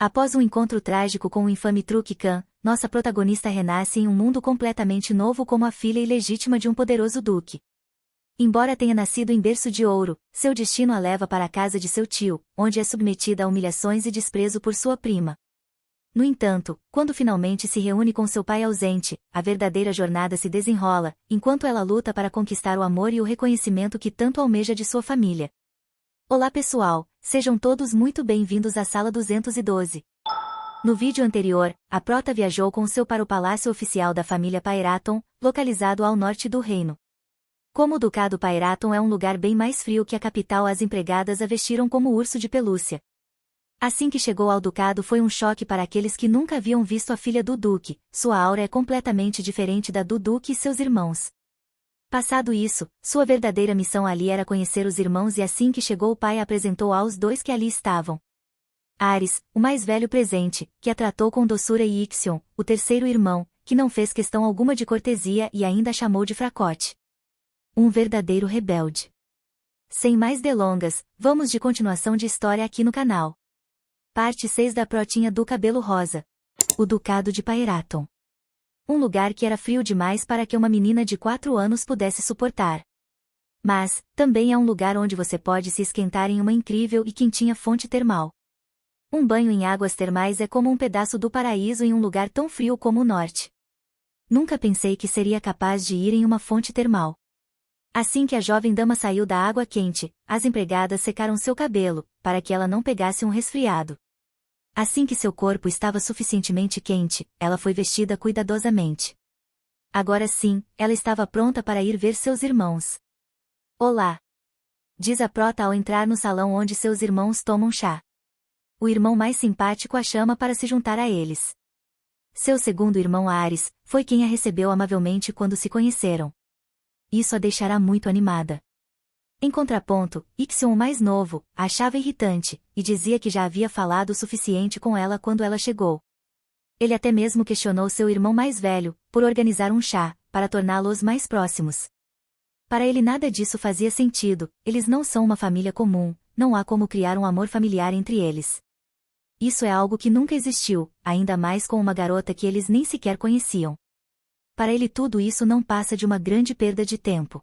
Após um encontro trágico com o infame Truque Khan, nossa protagonista renasce em um mundo completamente novo como a filha ilegítima de um poderoso duque. Embora tenha nascido em berço de ouro, seu destino a leva para a casa de seu tio, onde é submetida a humilhações e desprezo por sua prima. No entanto, quando finalmente se reúne com seu pai ausente, a verdadeira jornada se desenrola, enquanto ela luta para conquistar o amor e o reconhecimento que tanto almeja de sua família. Olá pessoal, sejam todos muito bem-vindos à sala 212. No vídeo anterior, a prota viajou com seu para o palácio oficial da família Pyraton, localizado ao norte do reino. Como o ducado Pyraton é um lugar bem mais frio que a capital, as empregadas a vestiram como urso de pelúcia. Assim que chegou ao ducado foi um choque para aqueles que nunca haviam visto a filha do duque, sua aura é completamente diferente da do duque e seus irmãos. Passado isso, sua verdadeira missão ali era conhecer os irmãos e assim que chegou o pai a apresentou aos dois que ali estavam. Ares, o mais velho presente, que a tratou com doçura e Ixion, o terceiro irmão, que não fez questão alguma de cortesia e ainda a chamou de fracote. Um verdadeiro rebelde. Sem mais delongas, vamos de continuação de história aqui no canal. Parte 6 da protinha do cabelo rosa. O Ducado de Pyraton. Um lugar que era frio demais para que uma menina de 4 anos pudesse suportar. Mas, também é um lugar onde você pode se esquentar em uma incrível e quentinha fonte termal. Um banho em águas termais é como um pedaço do paraíso em um lugar tão frio como o norte. Nunca pensei que seria capaz de ir em uma fonte termal. Assim que a jovem dama saiu da água quente, as empregadas secaram seu cabelo, para que ela não pegasse um resfriado. Assim que seu corpo estava suficientemente quente, ela foi vestida cuidadosamente. Agora sim, ela estava pronta para ir ver seus irmãos. Olá! Diz a prota ao entrar no salão onde seus irmãos tomam chá. O irmão mais simpático a chama para se juntar a eles. Seu segundo irmão Ares, foi quem a recebeu amavelmente quando se conheceram. Isso a deixará muito animada. Em contraponto, Ixion o mais novo, a achava irritante, e dizia que já havia falado o suficiente com ela quando ela chegou. Ele até mesmo questionou seu irmão mais velho, por organizar um chá, para torná-los mais próximos. Para ele nada disso fazia sentido, eles não são uma família comum, não há como criar um amor familiar entre eles. Isso é algo que nunca existiu, ainda mais com uma garota que eles nem sequer conheciam. Para ele tudo isso não passa de uma grande perda de tempo.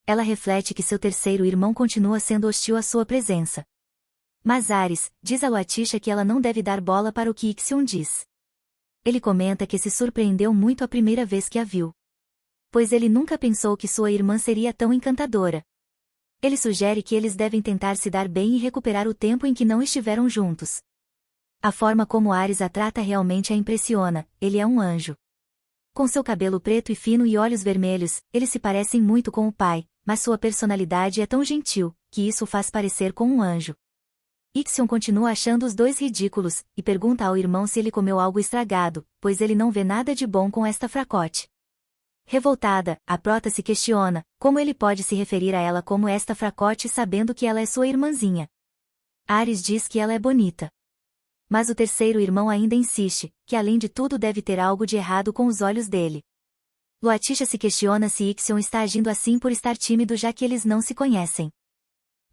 Ela reflete que seu terceiro irmão continua sendo hostil à sua presença. Mas Ares, diz a Luatisha que ela não deve dar bola para o que Ixion diz. Ele comenta que se surpreendeu muito a primeira vez que a viu. Pois ele nunca pensou que sua irmã seria tão encantadora. Ele sugere que eles devem tentar se dar bem e recuperar o tempo em que não estiveram juntos. A forma como Ares a trata realmente a impressiona, ele é um anjo. Com seu cabelo preto e fino e olhos vermelhos, eles se parecem muito com o pai, mas sua personalidade é tão gentil, que isso o faz parecer com um anjo. Ixion continua achando os dois ridículos, e pergunta ao irmão se ele comeu algo estragado, pois ele não vê nada de bom com esta fracote. Revoltada, a prota se questiona, como ele pode se referir a ela como esta fracote sabendo que ela é sua irmãzinha. Ares diz que ela é bonita. Mas o terceiro irmão ainda insiste, que além de tudo deve ter algo de errado com os olhos dele. Luatisha se questiona se Ixion está agindo assim por estar tímido já que eles não se conhecem.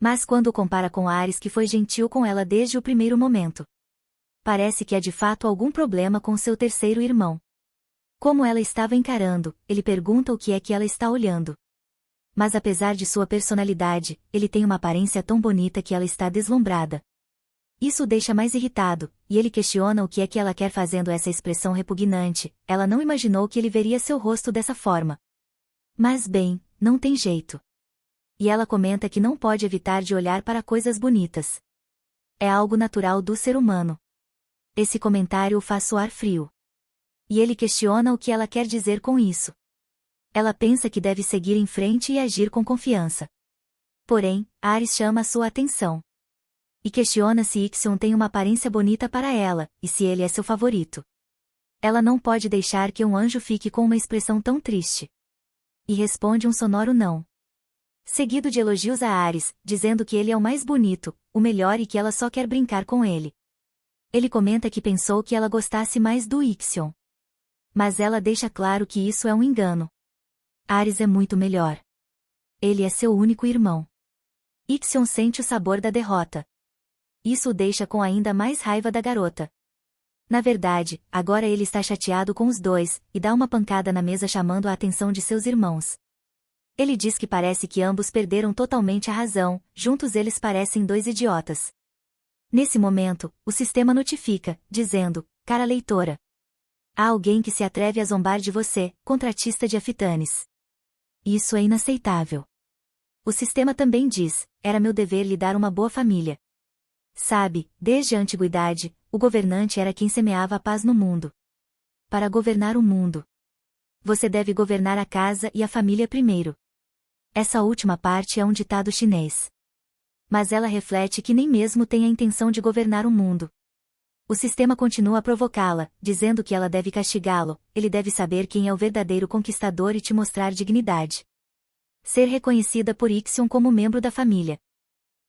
Mas quando o compara com Ares que foi gentil com ela desde o primeiro momento. Parece que há de fato algum problema com seu terceiro irmão. Como ela estava encarando, ele pergunta o que é que ela está olhando. Mas apesar de sua personalidade, ele tem uma aparência tão bonita que ela está deslumbrada. Isso o deixa mais irritado, e ele questiona o que é que ela quer fazendo essa expressão repugnante, ela não imaginou que ele veria seu rosto dessa forma. Mas bem, não tem jeito. E ela comenta que não pode evitar de olhar para coisas bonitas. É algo natural do ser humano. Esse comentário o faz soar frio. E ele questiona o que ela quer dizer com isso. Ela pensa que deve seguir em frente e agir com confiança. Porém, Ares chama a sua atenção. E questiona se Ixion tem uma aparência bonita para ela, e se ele é seu favorito. Ela não pode deixar que um anjo fique com uma expressão tão triste. E responde um sonoro não. Seguido de elogios a Ares, dizendo que ele é o mais bonito, o melhor e que ela só quer brincar com ele. Ele comenta que pensou que ela gostasse mais do Ixion. Mas ela deixa claro que isso é um engano. Ares é muito melhor. Ele é seu único irmão. Ixion sente o sabor da derrota. Isso o deixa com ainda mais raiva da garota. Na verdade, agora ele está chateado com os dois, e dá uma pancada na mesa chamando a atenção de seus irmãos. Ele diz que parece que ambos perderam totalmente a razão, juntos eles parecem dois idiotas. Nesse momento, o sistema notifica, dizendo: cara leitora. Há alguém que se atreve a zombar de você, contratista de Afitanes. Isso é inaceitável. O sistema também diz: era meu dever lhe dar uma boa família. Sabe, desde a antiguidade, o governante era quem semeava a paz no mundo. Para governar o mundo, você deve governar a casa e a família primeiro. Essa última parte é um ditado chinês. Mas ela reflete que nem mesmo tem a intenção de governar o mundo. O sistema continua a provocá-la, dizendo que ela deve castigá-lo, ele deve saber quem é o verdadeiro conquistador e te mostrar dignidade. Ser reconhecida por Ixion como membro da família.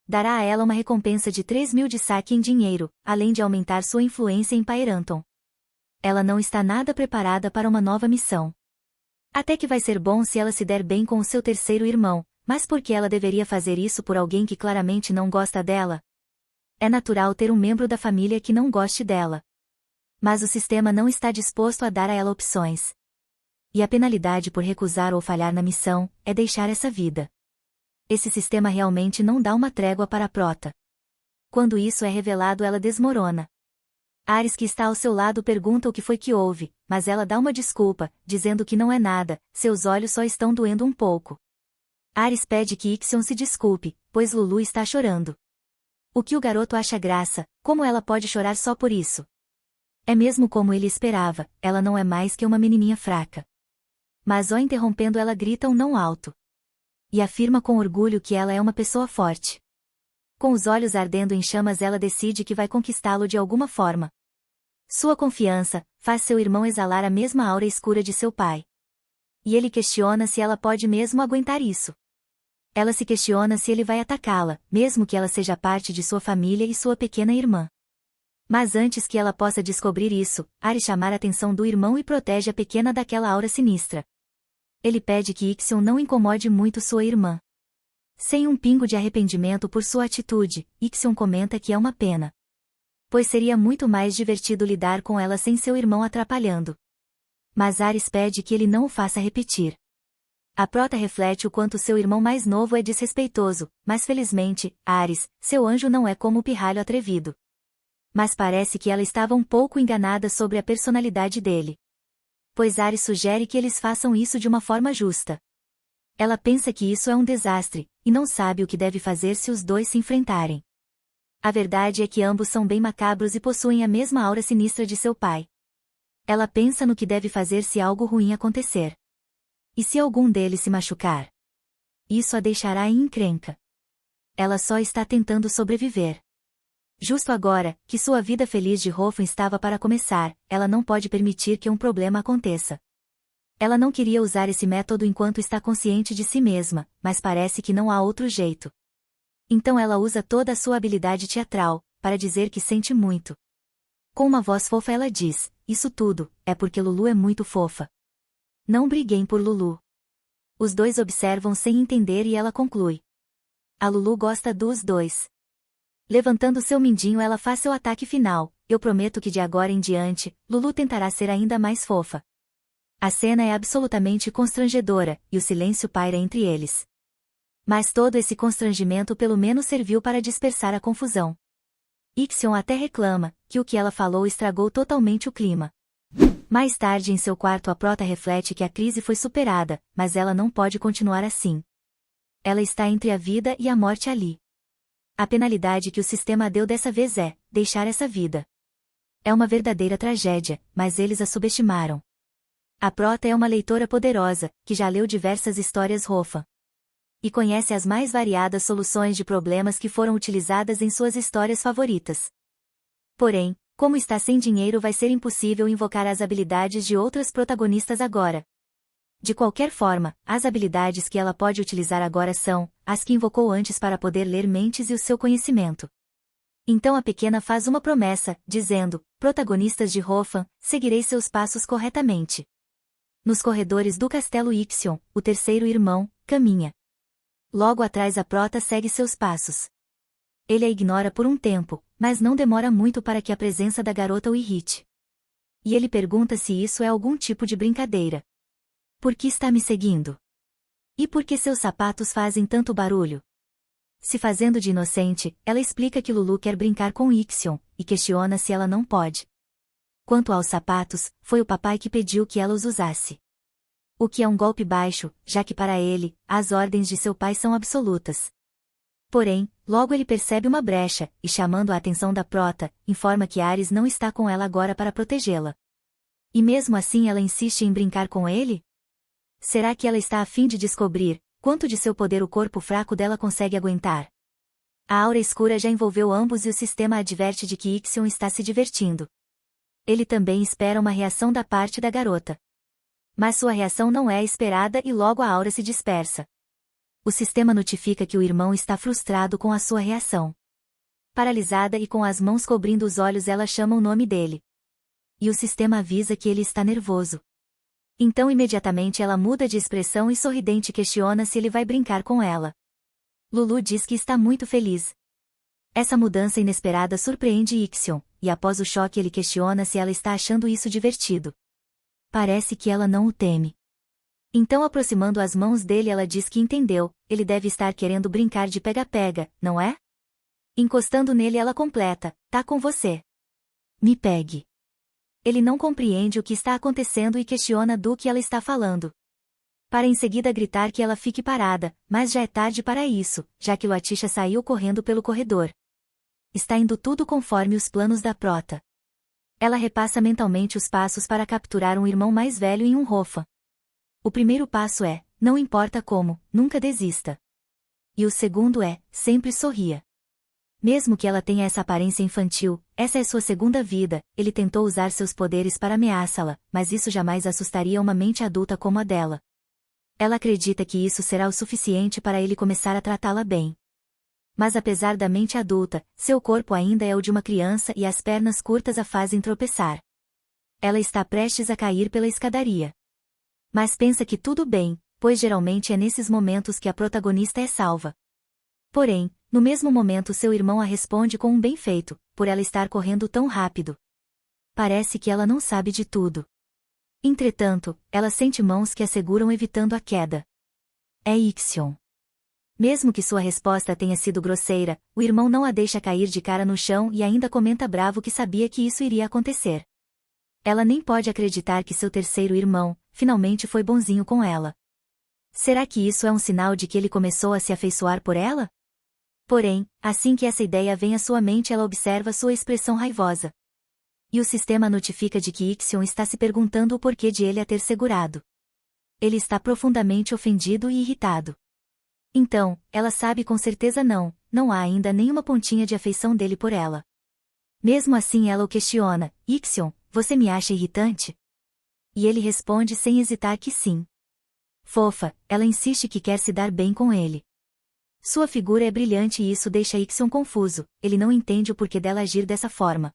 Dará a ela uma recompensa de 3.000 de saque em dinheiro, além de aumentar sua influência em Pyranton. Ela não está nada preparada para uma nova missão. Até que vai ser bom se ela se der bem com o seu terceiro irmão, mas por que ela deveria fazer isso por alguém que claramente não gosta dela? É natural ter um membro da família que não goste dela. Mas o sistema não está disposto a dar a ela opções. E a penalidade por recusar ou falhar na missão é deixar essa vida. Esse sistema realmente não dá uma trégua para a prota. Quando isso é revelado, ela desmorona. Ares, que está ao seu lado, pergunta o que foi que houve, mas ela dá uma desculpa, dizendo que não é nada, seus olhos só estão doendo um pouco. Ares pede que Ixion se desculpe, pois Lulu está chorando. O que o garoto acha graça, como ela pode chorar só por isso? É mesmo como ele esperava, ela não é mais que uma menininha fraca. Mas ó, interrompendo, ela grita um não alto. E afirma com orgulho que ela é uma pessoa forte. Com os olhos ardendo em chamas, ela decide que vai conquistá-lo de alguma forma. Sua confiança faz seu irmão exalar a mesma aura escura de seu pai. E ele questiona se ela pode mesmo aguentar isso. Ela se questiona se ele vai atacá-la, mesmo que ela seja parte de sua família e sua pequena irmã. Mas antes que ela possa descobrir isso, Ares chama a atenção do irmão e protege a pequena daquela aura sinistra. Ele pede que Ixion não incomode muito sua irmã. Sem um pingo de arrependimento por sua atitude, Ixion comenta que é uma pena. Pois seria muito mais divertido lidar com ela sem seu irmão atrapalhando. Mas Ares pede que ele não o faça repetir. A prota reflete o quanto seu irmão mais novo é desrespeitoso, mas felizmente, Ares, seu anjo, não é como o pirralho atrevido. Mas parece que ela estava um pouco enganada sobre a personalidade dele. Pois Ares sugere que eles façam isso de uma forma justa. Ela pensa que isso é um desastre, e não sabe o que deve fazer se os dois se enfrentarem. A verdade é que ambos são bem macabros e possuem a mesma aura sinistra de seu pai. Ela pensa no que deve fazer se algo ruim acontecer. E se algum deles se machucar? Isso a deixará em encrenca. Ela só está tentando sobreviver. Justo agora, que sua vida feliz de Hofen estava para começar, ela não pode permitir que um problema aconteça. Ela não queria usar esse método enquanto está consciente de si mesma, mas parece que não há outro jeito. Então ela usa toda a sua habilidade teatral, para dizer que sente muito. Com uma voz fofa ela diz: isso tudo, é porque Lulu é muito fofa. Não briguem por Lulu. Os dois observam sem entender e ela conclui: a Lulu gosta dos dois. Levantando seu mindinho, ela faz seu ataque final: eu prometo que de agora em diante, Lulu tentará ser ainda mais fofa. A cena é absolutamente constrangedora, e o silêncio paira entre eles. Mas todo esse constrangimento pelo menos serviu para dispersar a confusão. Ixion até reclama que o que ela falou estragou totalmente o clima. Mais tarde em seu quarto, a prota reflete que a crise foi superada, mas ela não pode continuar assim. Ela está entre a vida e a morte ali. A penalidade que o sistema deu dessa vez é deixar essa vida. É uma verdadeira tragédia, mas eles a subestimaram. A prota é uma leitora poderosa, que já leu diversas histórias Hofen. E conhece as mais variadas soluções de problemas que foram utilizadas em suas histórias favoritas. Porém, como está sem dinheiro, vai ser impossível invocar as habilidades de outras protagonistas agora. De qualquer forma, as habilidades que ela pode utilizar agora são as que invocou antes para poder ler mentes e o seu conhecimento. Então a pequena faz uma promessa, dizendo: protagonistas de Hofen, seguirei seus passos corretamente. Nos corredores do castelo, Ixion, o terceiro irmão, caminha. Logo atrás, a prota segue seus passos. Ele a ignora por um tempo, mas não demora muito para que a presença da garota o irrite. E ele pergunta se isso é algum tipo de brincadeira. Por que está me seguindo? E por que seus sapatos fazem tanto barulho? Se fazendo de inocente, ela explica que Lulu quer brincar com Ixion, e questiona se ela não pode. Quanto aos sapatos, foi o papai que pediu que ela os usasse. O que é um golpe baixo, já que para ele, as ordens de seu pai são absolutas. Porém, logo ele percebe uma brecha, e chamando a atenção da prota, informa que Ares não está com ela agora para protegê-la. E mesmo assim ela insiste em brincar com ele? Será que ela está a fim de descobrir quanto de seu poder o corpo fraco dela consegue aguentar? A aura escura já envolveu ambos e o sistema adverte de que Ixion está se divertindo. Ele também espera uma reação da parte da garota. Mas sua reação não é esperada e logo a aura se dispersa. O sistema notifica que o irmão está frustrado com a sua reação. Paralisada e com as mãos cobrindo os olhos, ela chama o nome dele. E o sistema avisa que ele está nervoso. Então imediatamente ela muda de expressão e sorridente questiona se ele vai brincar com ela. Lulu diz que está muito feliz. Essa mudança inesperada surpreende Ixion, e após o choque ele questiona se ela está achando isso divertido. Parece que ela não o teme. Então aproximando as mãos dele ela diz que entendeu, ele deve estar querendo brincar de pega-pega, não é? Encostando nele ela completa, tá com você. Me pegue. Ele não compreende o que está acontecendo e questiona do que ela está falando. Para em seguida gritar que ela fique parada, mas já é tarde para isso, já que Luatisha saiu correndo pelo corredor. Está indo tudo conforme os planos da prota. Ela repassa mentalmente os passos para capturar um irmão mais velho em um rofa. O primeiro passo é, não importa como, nunca desista. E o segundo é, sempre sorria. Mesmo que ela tenha essa aparência infantil, essa é sua segunda vida, ele tentou usar seus poderes para ameaçá-la, mas isso jamais assustaria uma mente adulta como a dela. Ela acredita que isso será o suficiente para ele começar a tratá-la bem. Mas apesar da mente adulta, seu corpo ainda é o de uma criança e as pernas curtas a fazem tropeçar. Ela está prestes a cair pela escadaria. Mas pensa que tudo bem, pois geralmente é nesses momentos que a protagonista é salva. Porém, no mesmo momento seu irmão a responde com um bem feito, por ela estar correndo tão rápido. Parece que ela não sabe de tudo. Entretanto, ela sente mãos que a seguram evitando a queda. É Ixion. Mesmo que sua resposta tenha sido grosseira, o irmão não a deixa cair de cara no chão e ainda comenta bravo que sabia que isso iria acontecer. Ela nem pode acreditar que seu terceiro irmão, finalmente foi bonzinho com ela. Será que isso é um sinal de que ele começou a se afeiçoar por ela? Porém, assim que essa ideia vem à sua mente ela observa sua expressão raivosa. E o sistema notifica de que Ixion está se perguntando o porquê de ele a ter segurado. Ele está profundamente ofendido e irritado. Então, ela sabe com certeza não há ainda nenhuma pontinha de afeição dele por ela. Mesmo assim ela o questiona, Ixion, você me acha irritante? E ele responde sem hesitar que sim. Fofa, ela insiste que quer se dar bem com ele. Sua figura é brilhante e isso deixa Ixion confuso, ele não entende o porquê dela agir dessa forma.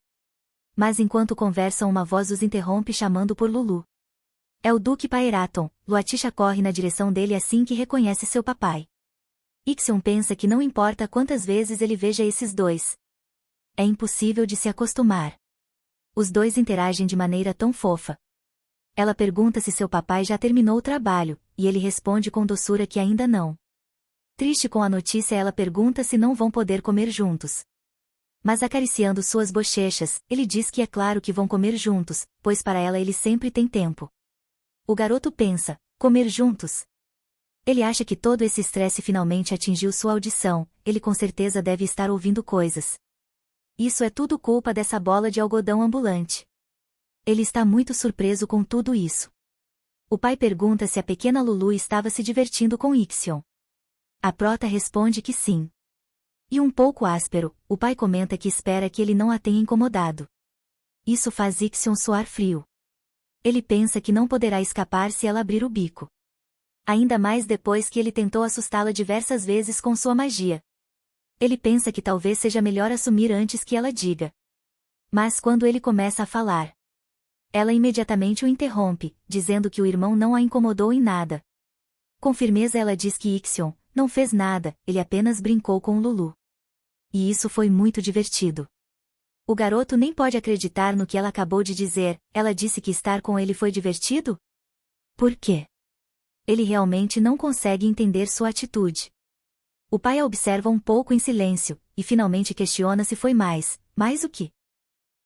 Mas enquanto conversam uma voz os interrompe chamando por Lulu. É o Duque Paeraton, Luatisha corre na direção dele assim que reconhece seu papai. Ixion pensa que não importa quantas vezes ele veja esses dois. É impossível de se acostumar. Os dois interagem de maneira tão fofa. Ela pergunta se seu papai já terminou o trabalho, e ele responde com doçura que ainda não. Triste com a notícia ela pergunta se não vão poder comer juntos. Mas acariciando suas bochechas, ele diz que é claro que vão comer juntos, pois para ela ele sempre tem tempo. O garoto pensa, comer juntos? Ele acha que todo esse estresse finalmente atingiu sua audição, ele com certeza deve estar ouvindo coisas. Isso é tudo culpa dessa bola de algodão ambulante. Ele está muito surpreso com tudo isso. O pai pergunta se a pequena Lulu estava se divertindo com Ixion. A prota responde que sim. E um pouco áspero, o pai comenta que espera que ele não a tenha incomodado. Isso faz Ixion suar frio. Ele pensa que não poderá escapar se ela abrir o bico. Ainda mais depois que ele tentou assustá-la diversas vezes com sua magia. Ele pensa que talvez seja melhor assumir antes que ela diga. Mas quando ele começa a falar, ela imediatamente o interrompe, dizendo que o irmão não a incomodou em nada. Com firmeza ela diz que Ixion não fez nada, ele apenas brincou com Lulu. E isso foi muito divertido. O garoto nem pode acreditar no que ela acabou de dizer. Ela disse que estar com ele foi divertido? Por quê? Ele realmente não consegue entender sua atitude. O pai a observa um pouco em silêncio, e finalmente questiona se foi mais o que?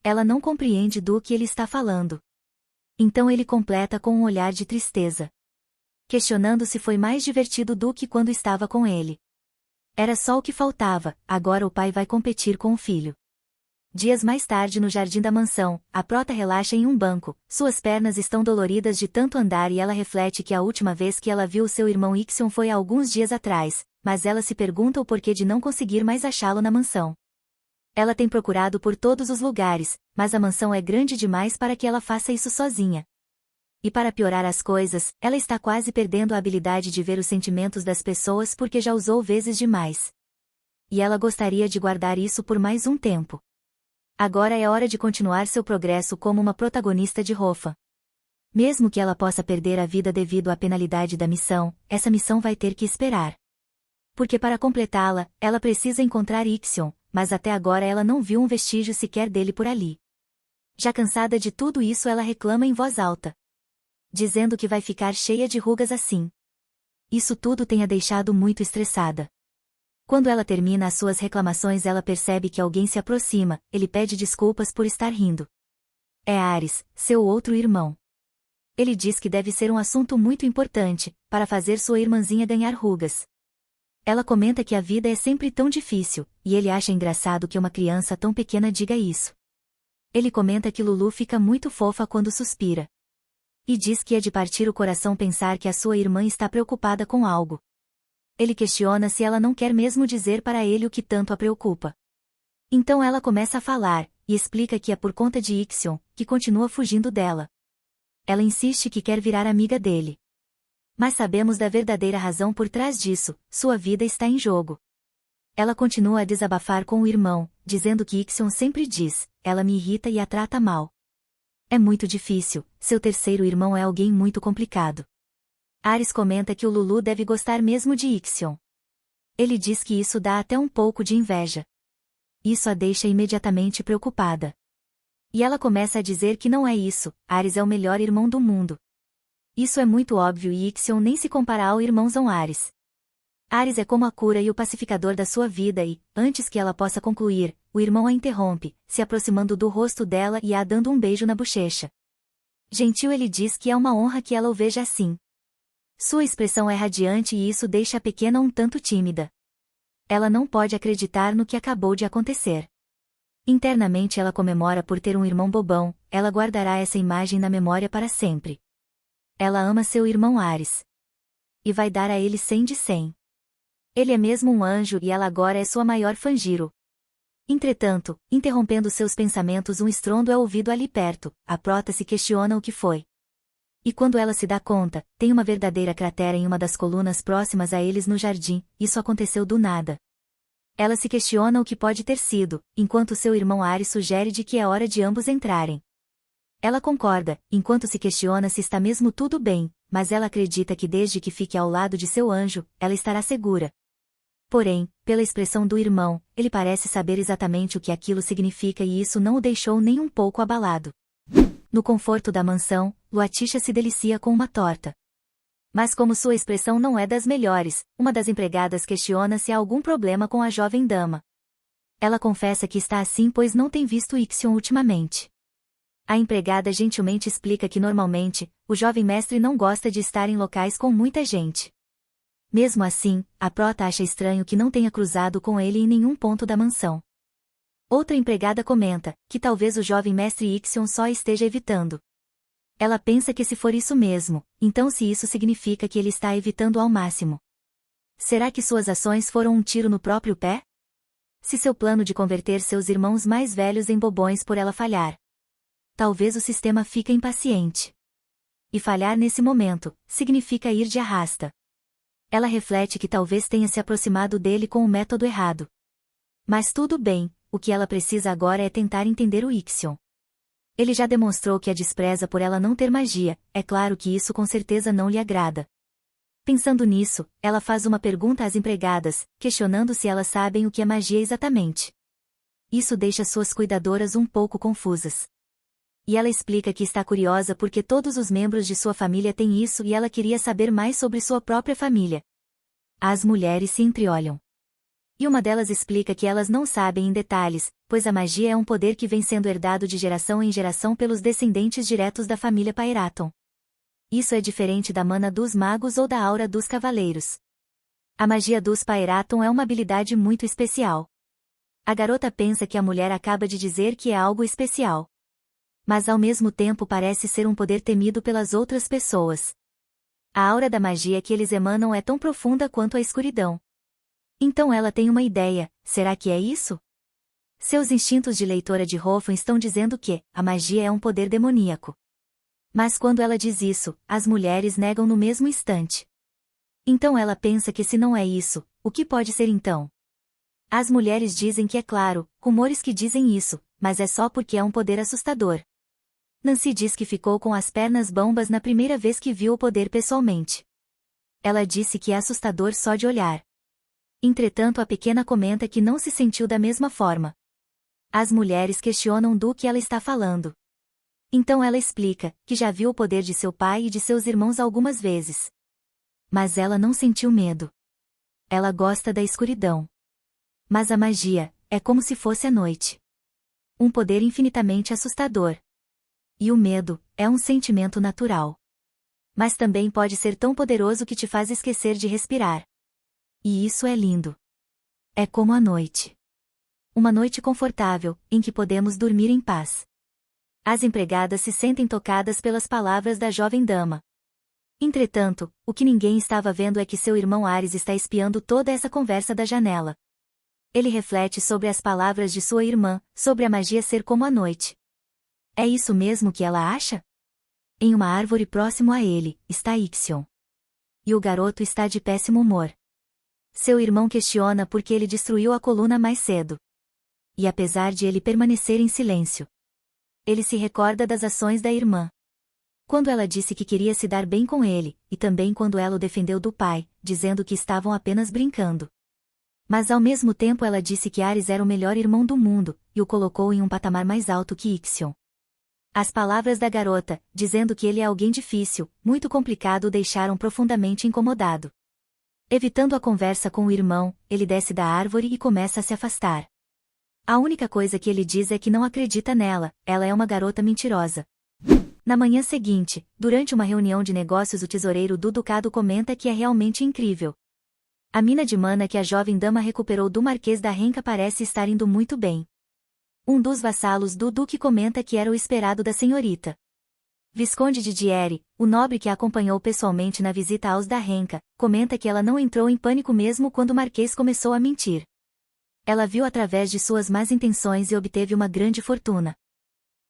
Ela não compreende do que ele está falando. Então ele completa com um olhar de tristeza, questionando se foi mais divertido do que quando estava com ele. Era só o que faltava, agora o pai vai competir com o filho. Dias mais tarde no jardim da mansão, a prota relaxa em um banco, suas pernas estão doloridas de tanto andar e ela reflete que a última vez que ela viu seu irmão Ixion foi há alguns dias atrás, mas ela se pergunta o porquê de não conseguir mais achá-lo na mansão. Ela tem procurado por todos os lugares, mas a mansão é grande demais para que ela faça isso sozinha. E para piorar as coisas, ela está quase perdendo a habilidade de ver os sentimentos das pessoas porque já usou vezes demais. E ela gostaria de guardar isso por mais um tempo. Agora é hora de continuar seu progresso como uma protagonista de Rofa. Mesmo que ela possa perder a vida devido à penalidade da missão, essa missão vai ter que esperar. Porque para completá-la, ela precisa encontrar Ixion, mas até agora ela não viu um vestígio sequer dele por ali. Já cansada de tudo isso, ela reclama em voz alta, dizendo que vai ficar cheia de rugas assim. Isso tudo tem a deixado muito estressada. Quando ela termina as suas reclamações, ela percebe que alguém se aproxima. Ele pede desculpas por estar rindo. É Ares, seu outro irmão. Ele diz que deve ser um assunto muito importante, para fazer sua irmãzinha ganhar rugas. Ela comenta que a vida é sempre tão difícil, e ele acha engraçado que uma criança tão pequena diga isso. Ele comenta que Lulu fica muito fofa quando suspira. E diz que é de partir o coração pensar que a sua irmã está preocupada com algo. Ele questiona se ela não quer mesmo dizer para ele o que tanto a preocupa. Então ela começa a falar, e explica que é por conta de Ixion, que continua fugindo dela. Ela insiste que quer virar amiga dele. Mas sabemos da verdadeira razão por trás disso, sua vida está em jogo. Ela continua a desabafar com o irmão, dizendo que Ixion sempre diz, ela me irrita e a trata mal. É muito difícil, seu terceiro irmão é alguém muito complicado. Ares comenta que o Lulu deve gostar mesmo de Ixion. Ele diz que isso dá até um pouco de inveja. Isso a deixa imediatamente preocupada. E ela começa a dizer que não é isso, Ares é o melhor irmão do mundo. Isso é muito óbvio e Ixion nem se compara ao irmãozão Ares. Ares é como a cura e o pacificador da sua vida e, antes que ela possa concluir, o irmão a interrompe, se aproximando do rosto dela e a dando um beijo na bochecha. Gentil, ele diz que é uma honra que ela o veja assim. Sua expressão é radiante e isso deixa a pequena um tanto tímida. Ela não pode acreditar no que acabou de acontecer. Internamente ela comemora por ter um irmão bobão, ela guardará essa imagem na memória para sempre. Ela ama seu irmão Ares. E vai dar a ele 100 de 100. Ele é mesmo um anjo e ela agora é sua maior fangiro. Entretanto, interrompendo seus pensamentos, um estrondo é ouvido ali perto, a prota se questiona o que foi. E quando ela se dá conta, tem uma verdadeira cratera em uma das colunas próximas a eles no jardim, isso aconteceu do nada. Ela se questiona o que pode ter sido, enquanto seu irmão Ares sugere de que é hora de ambos entrarem. Ela concorda, enquanto se questiona se está mesmo tudo bem, mas ela acredita que desde que fique ao lado de seu anjo, ela estará segura. Porém, pela expressão do irmão, ele parece saber exatamente o que aquilo significa e isso não o deixou nem um pouco abalado. No conforto da mansão, Luatisha se delicia com uma torta. Mas como sua expressão não é das melhores, uma das empregadas questiona se há algum problema com a jovem dama. Ela confessa que está assim pois não tem visto Ixion ultimamente. A empregada gentilmente explica que normalmente, o jovem mestre não gosta de estar em locais com muita gente. Mesmo assim, a prota acha estranho que não tenha cruzado com ele em nenhum ponto da mansão. Outra empregada comenta, que talvez o jovem mestre Ixion só esteja evitando. Ela pensa que se for isso mesmo, então se isso significa que ele está evitando ao máximo. Será que suas ações foram um tiro no próprio pé? Se seu plano de converter seus irmãos mais velhos em bobões por ela falhar. Talvez o sistema fique impaciente. E falhar nesse momento, significa ir de arrasta. Ela reflete que talvez tenha se aproximado dele com o método errado. Mas tudo bem, o que ela precisa agora é tentar entender o Ixion. Ele já demonstrou que a despreza por ela não ter magia, é claro que isso com certeza não lhe agrada. Pensando nisso, ela faz uma pergunta às empregadas, questionando se elas sabem o que é magia exatamente. Isso deixa suas cuidadoras um pouco confusas. E ela explica que está curiosa porque todos os membros de sua família têm isso e ela queria saber mais sobre sua própria família. As mulheres se entreolham. E uma delas explica que elas não sabem em detalhes, pois a magia é um poder que vem sendo herdado de geração em geração pelos descendentes diretos da família Pyraton. Isso é diferente da mana dos magos ou da aura dos cavaleiros. A magia dos Pyraton é uma habilidade muito especial. A garota pensa que a mulher acaba de dizer que é algo especial. Mas ao mesmo tempo parece ser um poder temido pelas outras pessoas. A aura da magia que eles emanam é tão profunda quanto a escuridão. Então ela tem uma ideia, será que é isso? Seus instintos de leitora de Hoffman estão dizendo que a magia é um poder demoníaco. Mas quando ela diz isso, as mulheres negam no mesmo instante. Então ela pensa que se não é isso, o que pode ser então? As mulheres dizem que é claro, rumores que dizem isso, mas é só porque é um poder assustador. Nancy diz que ficou com as pernas bambas na primeira vez que viu o poder pessoalmente. Ela disse que é assustador só de olhar. Entretanto, a pequena comenta que não se sentiu da mesma forma. As mulheres questionam do que ela está falando. Então ela explica que já viu o poder de seu pai e de seus irmãos algumas vezes. Mas ela não sentiu medo. Ela gosta da escuridão. Mas a magia é como se fosse a noite. Um poder infinitamente assustador. E o medo é um sentimento natural. Mas também pode ser tão poderoso que te faz esquecer de respirar. E isso é lindo. É como a noite. Uma noite confortável, em que podemos dormir em paz. As empregadas se sentem tocadas pelas palavras da jovem dama. Entretanto, o que ninguém estava vendo é que seu irmão Ares está espiando toda essa conversa da janela. Ele reflete sobre as palavras de sua irmã, sobre a magia ser como a noite. É isso mesmo que ela acha? Em uma árvore próximo a ele, está Ixion. E o garoto está de péssimo humor. Seu irmão questiona por que ele destruiu a coluna mais cedo. E apesar de ele permanecer em silêncio, ele se recorda das ações da irmã. Quando ela disse que queria se dar bem com ele, e também quando ela o defendeu do pai, dizendo que estavam apenas brincando. Mas ao mesmo tempo ela disse que Ares era o melhor irmão do mundo, e o colocou em um patamar mais alto que Ixion. As palavras da garota, dizendo que ele é alguém difícil, muito complicado, o deixaram profundamente incomodado. Evitando a conversa com o irmão, ele desce da árvore e começa a se afastar. A única coisa que ele diz é que não acredita nela, ela é uma garota mentirosa. Na manhã seguinte, durante uma reunião de negócios, o tesoureiro do ducado comenta que é realmente incrível. A mina de mana que a jovem dama recuperou do Marquês da Renca parece estar indo muito bem. Um dos vassalos do duque comenta que era o esperado da senhorita. Visconde de Dieri, o nobre que a acompanhou pessoalmente na visita aos da Renca, comenta que ela não entrou em pânico mesmo quando o Marquês começou a mentir. Ela viu através de suas más intenções e obteve uma grande fortuna.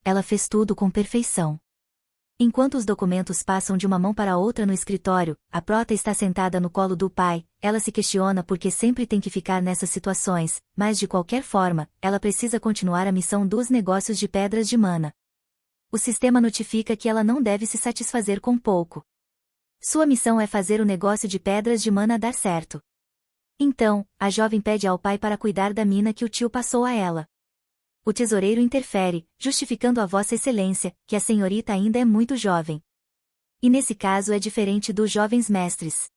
Ela fez tudo com perfeição. Enquanto os documentos passam de uma mão para outra no escritório, a prota está sentada no colo do pai, ela se questiona por que sempre tem que ficar nessas situações, mas de qualquer forma, ela precisa continuar a missão dos negócios de pedras de mana. O sistema notifica que ela não deve se satisfazer com pouco. Sua missão é fazer o negócio de pedras de mana dar certo. Então, a jovem pede ao pai para cuidar da mina que o tio passou a ela. O tesoureiro interfere, justificando a Vossa Excelência, que a senhorita ainda é muito jovem. E nesse caso é diferente dos jovens mestres.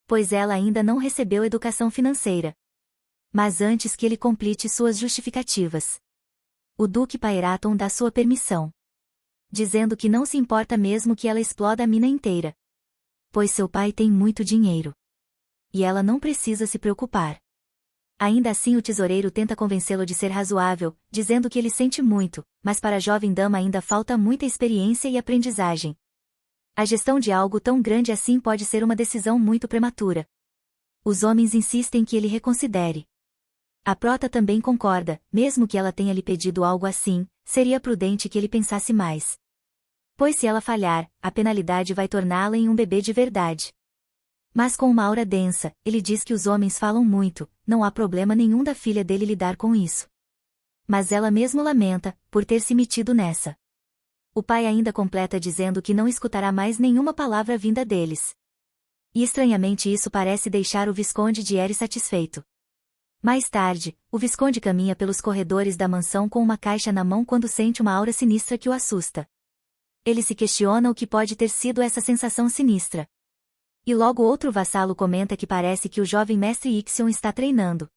Pois ela ainda não recebeu educação financeira. Mas antes que ele complete suas justificativas, o Duque Pyraton dá sua permissão, dizendo que não se importa mesmo que ela exploda a mina inteira. Pois seu pai tem muito dinheiro. E ela não precisa se preocupar. Ainda assim o tesoureiro tenta convencê-lo de ser razoável, dizendo que ele sente muito, mas para a jovem dama ainda falta muita experiência e aprendizagem. A gestão de algo tão grande assim pode ser uma decisão muito prematura. Os homens insistem que ele reconsidere. A prota também concorda, mesmo que ela tenha lhe pedido algo assim, seria prudente que ele pensasse mais. Pois se ela falhar, a penalidade vai torná-la em um bebê de verdade. Mas com uma aura densa, ele diz que os homens falam muito, não há problema nenhum da filha dele lidar com isso. Mas ela mesmo lamenta, por ter se metido nessa. O pai ainda completa dizendo que não escutará mais nenhuma palavra vinda deles. E estranhamente isso parece deixar o Visconde de Eri satisfeito. Mais tarde, o Visconde caminha pelos corredores da mansão com uma caixa na mão quando sente uma aura sinistra que o assusta. Ele se questiona o que pode ter sido essa sensação sinistra. E logo outro vassalo comenta que parece que o jovem mestre Ixion está treinando.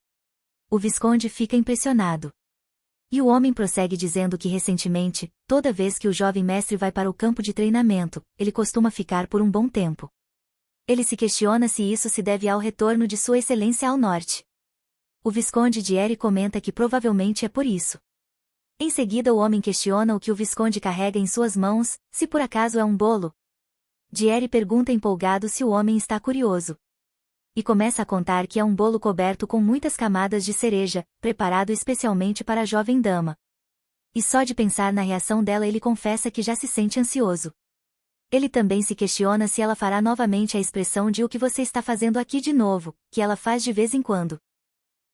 O Visconde fica impressionado. E o homem prossegue dizendo que recentemente, toda vez que o jovem mestre vai para o campo de treinamento, ele costuma ficar por um bom tempo. Ele se questiona se isso se deve ao retorno de Sua Excelência ao norte. O Visconde de Eri comenta que provavelmente é por isso. Em seguida o homem questiona o que o Visconde carrega em suas mãos, se por acaso é um bolo. De Eri pergunta empolgado se o homem está curioso. E começa a contar que é um bolo coberto com muitas camadas de cereja, preparado especialmente para a jovem dama. E só de pensar na reação dela ele confessa que já se sente ansioso. Ele também se questiona se ela fará novamente a expressão de "o que você está fazendo aqui de novo", que ela faz de vez em quando.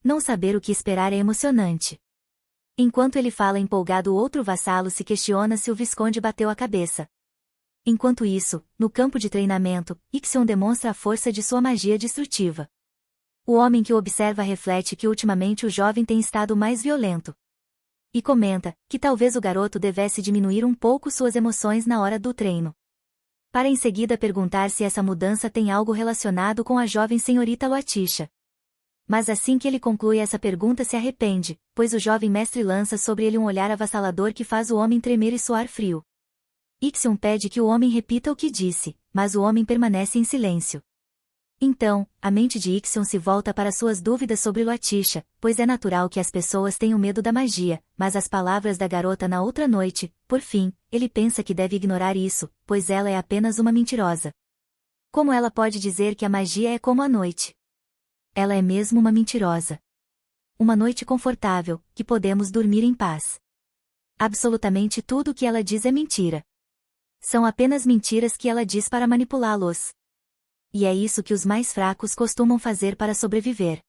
Não saber o que esperar é emocionante. Enquanto ele fala empolgado, outro vassalo se questiona se o Visconde bateu a cabeça. Enquanto isso, no campo de treinamento, Ixion demonstra a força de sua magia destrutiva. O homem que o observa reflete que ultimamente o jovem tem estado mais violento. E comenta que talvez o garoto devesse diminuir um pouco suas emoções na hora do treino. Para em seguida perguntar se essa mudança tem algo relacionado com a jovem senhorita Luatisha. Mas assim que ele conclui essa pergunta se arrepende, pois o jovem mestre lança sobre ele um olhar avassalador que faz o homem tremer e suar frio. Ixion pede que o homem repita o que disse, mas o homem permanece em silêncio. Então, a mente de Ixion se volta para suas dúvidas sobre Luatisha, pois é natural que as pessoas tenham medo da magia, mas as palavras da garota na outra noite, por fim, ele pensa que deve ignorar isso, pois ela é apenas uma mentirosa. Como ela pode dizer que a magia é como a noite? Ela é mesmo uma mentirosa. Uma noite confortável, que podemos dormir em paz. Absolutamente tudo o que ela diz é mentira. São apenas mentiras que ela diz para manipulá-los. E é isso que os mais fracos costumam fazer para sobreviver.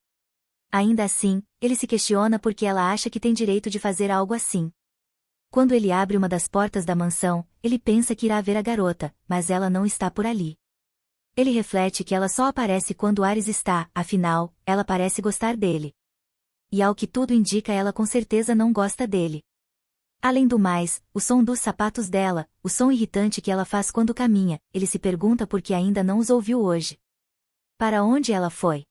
Ainda assim, ele se questiona porque ela acha que tem direito de fazer algo assim. Quando ele abre uma das portas da mansão, ele pensa que irá ver a garota, mas ela não está por ali. Ele reflete que ela só aparece quando Ares está, afinal, ela parece gostar dele. E ao que tudo indica, ela com certeza não gosta dele. Além do mais, o som dos sapatos dela, o som irritante que ela faz quando caminha, ele se pergunta por que ainda não os ouviu hoje. Para onde ela foi?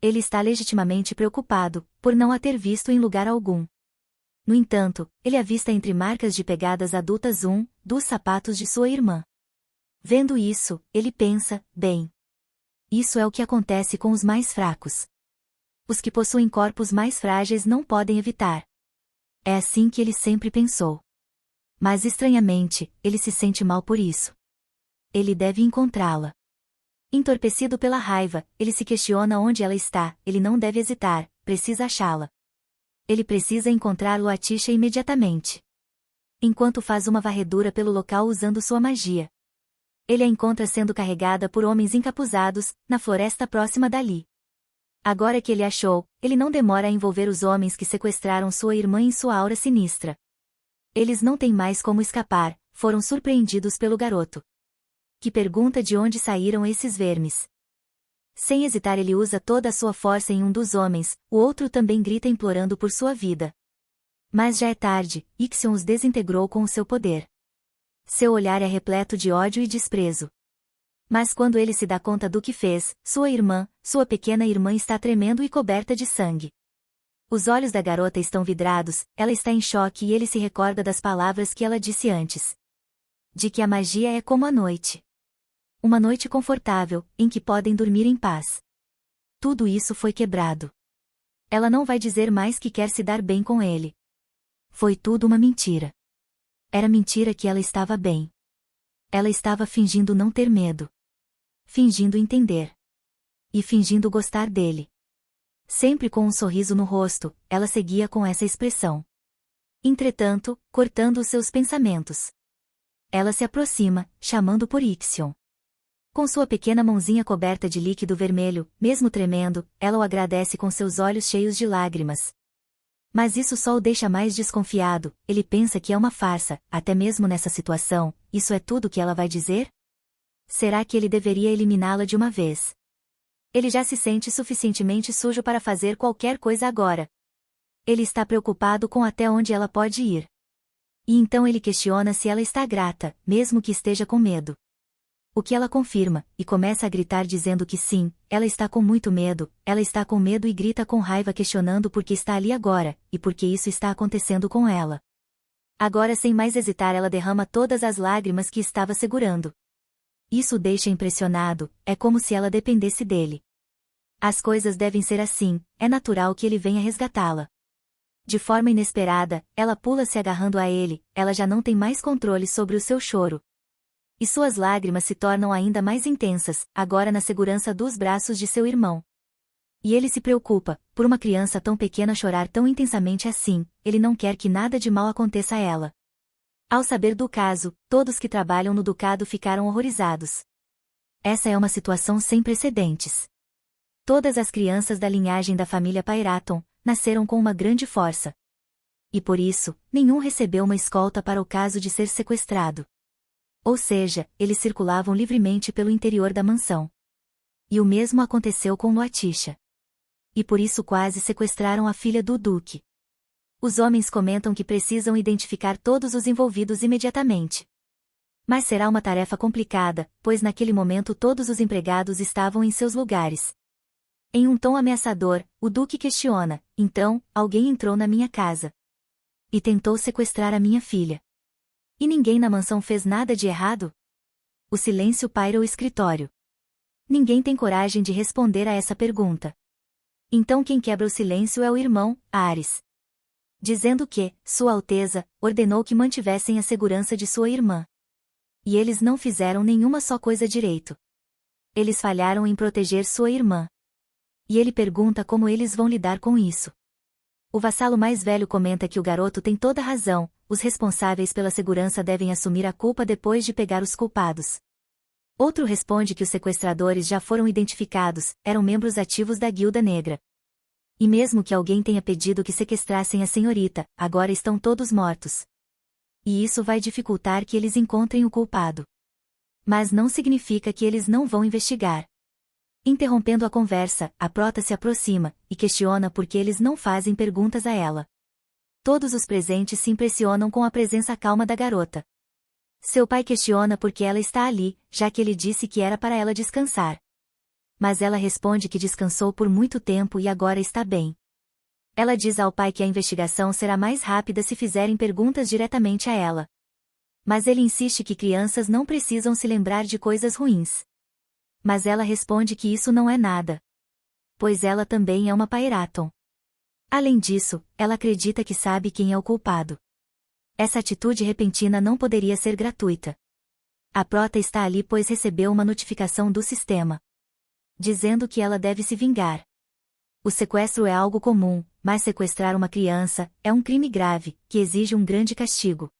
Ele está legitimamente preocupado, por não a ter visto em lugar algum. No entanto, ele avista entre marcas de pegadas adultas dos sapatos de sua irmã. Vendo isso, ele pensa, bem. Isso é o que acontece com os mais fracos. Os que possuem corpos mais frágeis não podem evitar. É assim que ele sempre pensou. Mas estranhamente, ele se sente mal por isso. Ele deve encontrá-la. Entorpecido pela raiva, ele se questiona onde ela está, ele não deve hesitar, precisa achá-la. Ele precisa encontrar Luatisha imediatamente. Enquanto faz uma varredura pelo local usando sua magia. Ele a encontra sendo carregada por homens encapuzados, na floresta próxima dali. Agora que ele achou, ele não demora a envolver os homens que sequestraram sua irmã em sua aura sinistra. Eles não têm mais como escapar, foram surpreendidos pelo garoto. Que pergunta de onde saíram esses vermes. Sem hesitar ele usa toda a sua força em um dos homens, o outro também grita implorando por sua vida. Mas já é tarde, Ixion os desintegrou com o seu poder. Seu olhar é repleto de ódio e desprezo. Mas quando ele se dá conta do que fez, sua pequena irmã está tremendo e coberta de sangue. Os olhos da garota estão vidrados, ela está em choque e ele se recorda das palavras que ela disse antes. De que a magia é como a noite. Uma noite confortável, em que podem dormir em paz. Tudo isso foi quebrado. Ela não vai dizer mais que quer se dar bem com ele. Foi tudo uma mentira. Era mentira que ela estava bem. Ela estava fingindo não ter medo. Fingindo entender. E fingindo gostar dele. Sempre com um sorriso no rosto, ela seguia com essa expressão. Entretanto, cortando os seus pensamentos. Ela se aproxima, chamando por Ixion. Com sua pequena mãozinha coberta de líquido vermelho, mesmo tremendo, ela o agradece com seus olhos cheios de lágrimas. Mas isso só o deixa mais desconfiado, ele pensa que é uma farsa, até mesmo nessa situação, isso é tudo que ela vai dizer? Será que ele deveria eliminá-la de uma vez? Ele já se sente suficientemente sujo para fazer qualquer coisa agora. Ele está preocupado com até onde ela pode ir. E então ele questiona se ela está grata, mesmo que esteja com medo. O que ela confirma, e começa a gritar dizendo que sim, ela está com muito medo, ela está com medo e grita com raiva questionando por que está ali agora, e por que isso está acontecendo com ela. Agora sem mais hesitar ela derrama todas as lágrimas que estava segurando. Isso o deixa impressionado, é como se ela dependesse dele. As coisas devem ser assim, é natural que ele venha resgatá-la. De forma inesperada, ela pula se agarrando a ele, ela já não tem mais controle sobre o seu choro. E suas lágrimas se tornam ainda mais intensas, agora na segurança dos braços de seu irmão. E ele se preocupa, por uma criança tão pequena chorar tão intensamente assim, ele não quer que nada de mal aconteça a ela. Ao saber do caso, todos que trabalham no ducado ficaram horrorizados. Essa é uma situação sem precedentes. Todas as crianças da linhagem da família Pyraton nasceram com uma grande força. E por isso, nenhum recebeu uma escolta para o caso de ser sequestrado. Ou seja, eles circulavam livremente pelo interior da mansão. E o mesmo aconteceu com Luatisha. E por isso quase sequestraram a filha do Duque. Os homens comentam que precisam identificar todos os envolvidos imediatamente. Mas será uma tarefa complicada, pois naquele momento todos os empregados estavam em seus lugares. Em um tom ameaçador, o Duque questiona: então, alguém entrou na minha casa e tentou sequestrar a minha filha. E ninguém na mansão fez nada de errado? O silêncio paira o escritório. Ninguém tem coragem de responder a essa pergunta. Então quem quebra o silêncio é o irmão, Ares. Dizendo que, Sua Alteza, ordenou que mantivessem a segurança de sua irmã. E eles não fizeram nenhuma só coisa direito. Eles falharam em proteger sua irmã. E ele pergunta como eles vão lidar com isso. O vassalo mais velho comenta que o garoto tem toda razão, os responsáveis pela segurança devem assumir a culpa depois de pegar os culpados. Outro responde que os sequestradores já foram identificados, eram membros ativos da Guilda Negra. E mesmo que alguém tenha pedido que sequestrassem a senhorita, agora estão todos mortos. E isso vai dificultar que eles encontrem o culpado. Mas não significa que eles não vão investigar. Interrompendo a conversa, a prota se aproxima, e questiona por que eles não fazem perguntas a ela. Todos os presentes se impressionam com a presença calma da garota. Seu pai questiona por que ela está ali, já que ele disse que era para ela descansar. Mas ela responde que descansou por muito tempo e agora está bem. Ela diz ao pai que a investigação será mais rápida se fizerem perguntas diretamente a ela. Mas ele insiste que crianças não precisam se lembrar de coisas ruins. Mas ela responde que isso não é nada. Pois ela também é uma Pyraton. Além disso, ela acredita que sabe quem é o culpado. Essa atitude repentina não poderia ser gratuita. A prota está ali pois recebeu uma notificação do sistema, dizendo que ela deve se vingar. O sequestro é algo comum, mas sequestrar uma criança é um crime grave, que exige um grande castigo.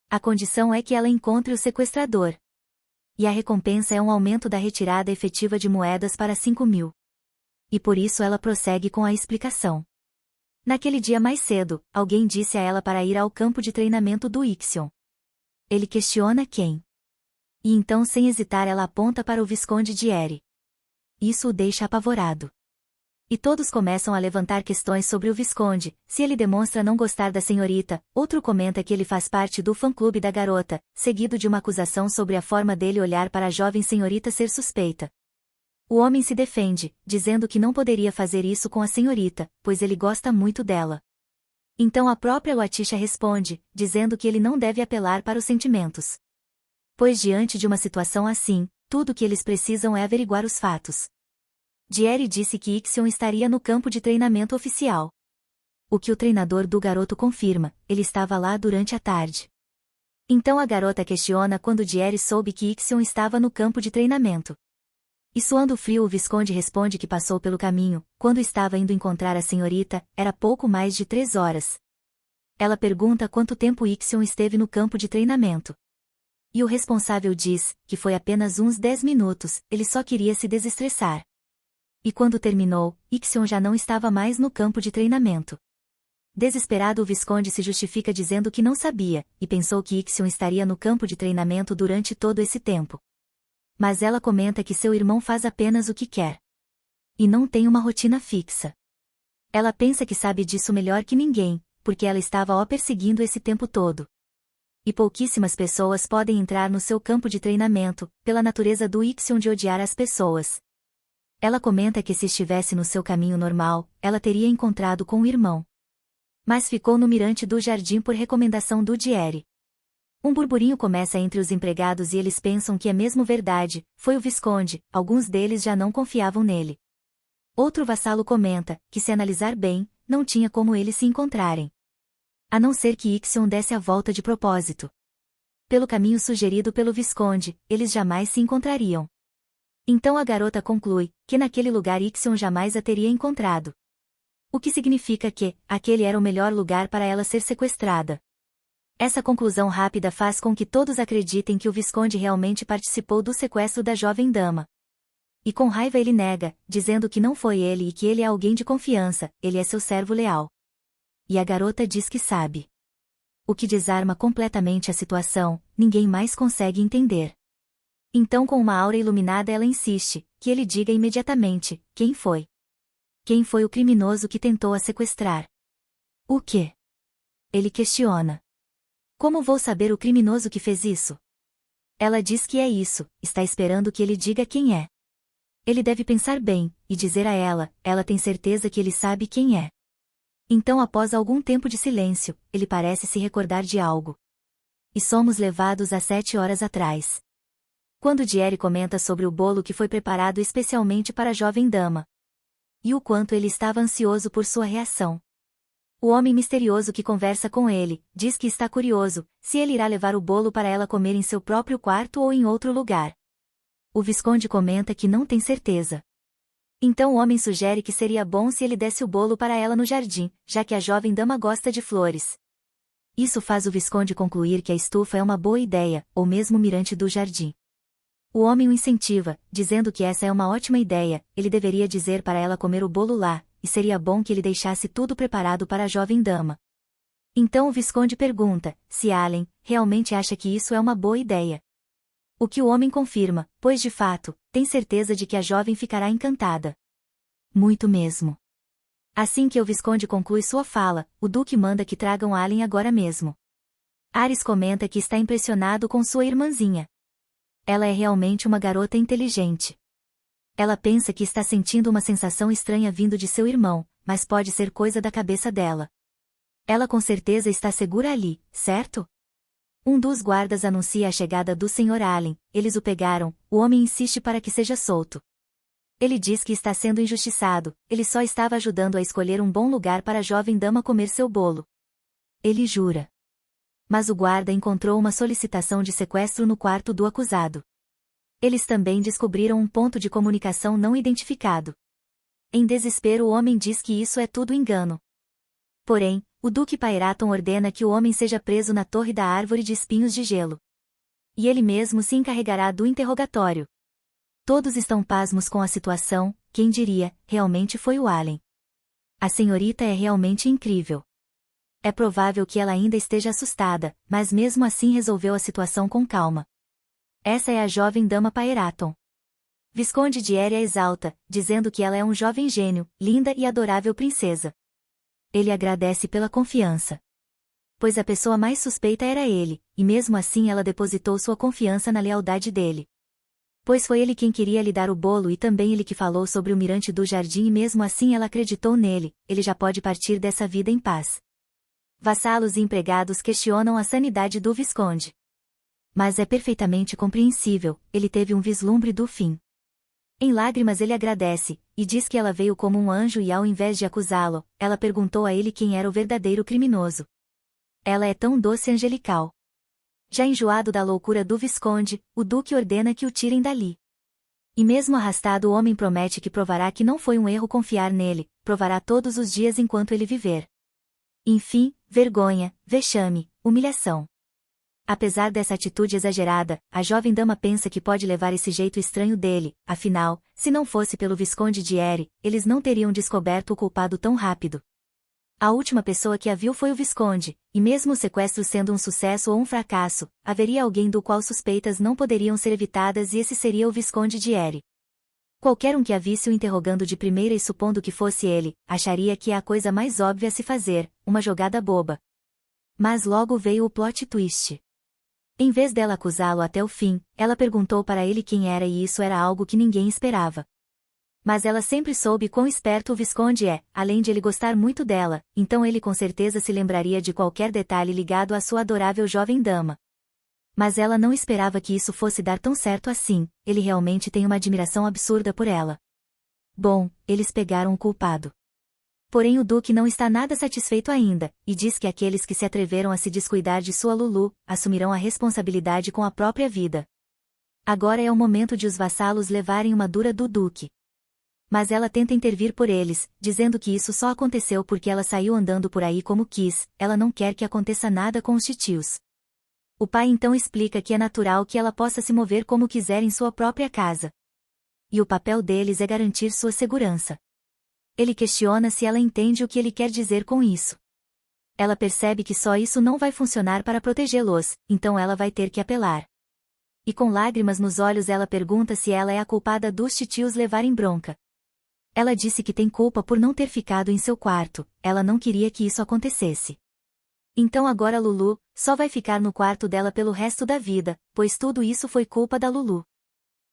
A condição é que ela encontre o sequestrador. E a recompensa é um aumento da retirada efetiva de moedas para 5.000. E por isso ela prossegue com a explicação. Naquele dia mais cedo, alguém disse a ela para ir ao campo de treinamento do Ixion. Ele questiona quem. E então sem hesitar ela aponta para o Visconde de Eri. Isso o deixa apavorado. E todos começam a levantar questões sobre o Visconde, se ele demonstra não gostar da senhorita, outro comenta que ele faz parte do fã-clube da garota, seguido de uma acusação sobre a forma dele olhar para a jovem senhorita ser suspeita. O homem se defende, dizendo que não poderia fazer isso com a senhorita, pois ele gosta muito dela. Então a própria Luatisha responde, dizendo que ele não deve apelar para os sentimentos. Pois diante de uma situação assim, tudo o que eles precisam é averiguar os fatos. Dieri disse que Ixion estaria no campo de treinamento oficial. O que o treinador do garoto confirma, ele estava lá durante a tarde. Então a garota questiona quando Dieri soube que Ixion estava no campo de treinamento. E suando frio o Visconde responde que passou pelo caminho, quando estava indo encontrar a senhorita, era pouco mais de 3 horas. Ela pergunta quanto tempo Ixion esteve no campo de treinamento. E o responsável diz, que foi apenas uns 10 minutos, ele só queria se desestressar. E quando terminou, Ixion já não estava mais no campo de treinamento. Desesperado o Visconde se justifica dizendo que não sabia, e pensou que Ixion estaria no campo de treinamento durante todo esse tempo. Mas ela comenta que seu irmão faz apenas o que quer. E não tem uma rotina fixa. Ela pensa que sabe disso melhor que ninguém, porque ela estava o perseguindo esse tempo todo. E pouquíssimas pessoas podem entrar no seu campo de treinamento, pela natureza do Ixion de odiar as pessoas. Ela comenta que se estivesse no seu caminho normal, ela teria encontrado com o irmão. Mas ficou no mirante do jardim por recomendação do Dieri. Um burburinho começa entre os empregados e eles pensam que é mesmo verdade, foi o Visconde, alguns deles já não confiavam nele. Outro vassalo comenta, que se analisar bem, não tinha como eles se encontrarem. A não ser que Ixion desse a volta de propósito. Pelo caminho sugerido pelo Visconde, eles jamais se encontrariam. Então a garota conclui, que naquele lugar Ixion jamais a teria encontrado. O que significa que, aquele era o melhor lugar para ela ser sequestrada. Essa conclusão rápida faz com que todos acreditem que o Visconde realmente participou do sequestro da jovem dama. E com raiva ele nega, dizendo que não foi ele e que ele é alguém de confiança, ele é seu servo leal. E a garota diz que sabe. O que desarma completamente a situação, ninguém mais consegue entender. Então com uma aura iluminada ela insiste, que ele diga imediatamente, quem foi. Quem foi o criminoso que tentou a sequestrar? O quê? Ele questiona. Como vou saber o criminoso que fez isso? Ela diz que é isso, está esperando que ele diga quem é. Ele deve pensar bem, e dizer a ela tem certeza que ele sabe quem é. Então após algum tempo de silêncio, ele parece se recordar de algo. E somos levados a 7 horas atrás. Quando Dieri comenta sobre o bolo que foi preparado especialmente para a jovem dama. E o quanto ele estava ansioso por sua reação. O homem misterioso que conversa com ele, diz que está curioso, se ele irá levar o bolo para ela comer em seu próprio quarto ou em outro lugar. O Visconde comenta que não tem certeza. Então o homem sugere que seria bom se ele desse o bolo para ela no jardim, já que a jovem dama gosta de flores. Isso faz o Visconde concluir que a estufa é uma boa ideia, ou mesmo o mirante do jardim. O homem o incentiva, dizendo que essa é uma ótima ideia, ele deveria dizer para ela comer o bolo lá, e seria bom que ele deixasse tudo preparado para a jovem dama. Então o Visconde pergunta, se Allen realmente acha que isso é uma boa ideia. O que o homem confirma, pois de fato, tem certeza de que a jovem ficará encantada. Muito mesmo. Assim que o Visconde conclui sua fala, o Duque manda que tragam Allen agora mesmo. Ares comenta que está impressionado com sua irmãzinha. Ela é realmente uma garota inteligente. Ela pensa que está sentindo uma sensação estranha vindo de seu irmão, mas pode ser coisa da cabeça dela. Ela com certeza está segura ali, certo? Um dos guardas anuncia a chegada do Sr. Allen, eles o pegaram, o homem insiste para que seja solto. Ele diz que está sendo injustiçado, ele só estava ajudando a escolher um bom lugar para a jovem dama comer seu bolo. Ele jura. Mas o guarda encontrou uma solicitação de sequestro no quarto do acusado. Eles também descobriram um ponto de comunicação não identificado. Em desespero o homem diz que isso é tudo engano. Porém, o Duque Pyraton ordena que o homem seja preso na torre da árvore de espinhos de gelo. E ele mesmo se encarregará do interrogatório. Todos estão pasmos com a situação, quem diria, realmente foi o Allen. A senhorita é realmente incrível. É provável que ela ainda esteja assustada, mas mesmo assim resolveu a situação com calma. Essa é a jovem dama Pyraton. Visconde Dieri a exalta, dizendo que ela é um jovem gênio, linda e adorável princesa. Ele agradece pela confiança. Pois a pessoa mais suspeita era ele, e mesmo assim ela depositou sua confiança na lealdade dele. Pois foi ele quem queria lhe dar o bolo e também ele que falou sobre o mirante do jardim e mesmo assim ela acreditou nele, ele já pode partir dessa vida em paz. Vassalos e empregados questionam a sanidade do Visconde. Mas é perfeitamente compreensível, ele teve um vislumbre do fim. Em lágrimas ele agradece, e diz que ela veio como um anjo e ao invés de acusá-lo, ela perguntou a ele quem era o verdadeiro criminoso. Ela é tão doce e angelical. Já enjoado da loucura do Visconde, o Duque ordena que o tirem dali. E mesmo arrastado o homem promete que provará que não foi um erro confiar nele, provará todos os dias enquanto ele viver. Enfim, vergonha, vexame, humilhação. Apesar dessa atitude exagerada, a jovem dama pensa que pode levar esse jeito estranho dele, afinal, se não fosse pelo Visconde Dieri, eles não teriam descoberto o culpado tão rápido. A última pessoa que a viu foi o Visconde, e mesmo o sequestro sendo um sucesso ou um fracasso, haveria alguém do qual suspeitas não poderiam ser evitadas e esse seria o Visconde de Eri. Qualquer um que a visse o interrogando de primeira e supondo que fosse ele, acharia que é a coisa mais óbvia a se fazer, uma jogada boba. Mas logo veio o plot twist. Em vez dela acusá-lo até o fim, ela perguntou para ele quem era e isso era algo que ninguém esperava. Mas ela sempre soube quão esperto o Visconde é, além de ele gostar muito dela, então ele com certeza se lembraria de qualquer detalhe ligado à sua adorável jovem dama. Mas ela não esperava que isso fosse dar tão certo assim, ele realmente tem uma admiração absurda por ela. Bom, eles pegaram o culpado. Porém o Duque não está nada satisfeito ainda, e diz que aqueles que se atreveram a se descuidar de sua Lulu, assumirão a responsabilidade com a própria vida. Agora é o momento de os vassalos levarem uma dura do Duque. Mas ela tenta intervir por eles, dizendo que isso só aconteceu porque ela saiu andando por aí como quis, ela não quer que aconteça nada com os titios. O pai então explica que é natural que ela possa se mover como quiser em sua própria casa. E o papel deles é garantir sua segurança. Ele questiona se ela entende o que ele quer dizer com isso. Ela percebe que só isso não vai funcionar para protegê-los, então ela vai ter que apelar. E com lágrimas nos olhos ela pergunta se ela é a culpada dos titios levarem bronca. Ela disse que tem culpa por não ter ficado em seu quarto, ela não queria que isso acontecesse. Então agora Lulu só vai ficar no quarto dela pelo resto da vida, pois tudo isso foi culpa da Lulu.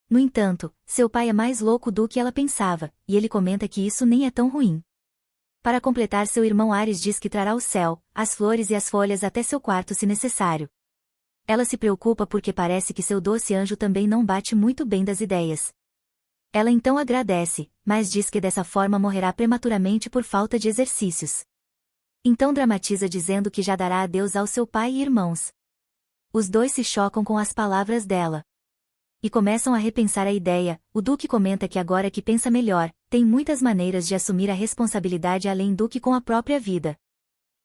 No entanto, seu pai é mais louco do que ela pensava, e ele comenta que isso nem é tão ruim. Para completar, seu irmão Ares diz que trará o céu, as flores e as folhas até seu quarto se necessário. Ela se preocupa porque parece que seu doce anjo também não bate muito bem das ideias. Ela então agradece, mas diz que dessa forma morrerá prematuramente por falta de exercícios. Então dramatiza dizendo que já dará adeus ao seu pai e irmãos. Os dois se chocam com as palavras dela. E começam a repensar a ideia. O Duque comenta que agora que pensa melhor, tem muitas maneiras de assumir a responsabilidade além do que com a própria vida.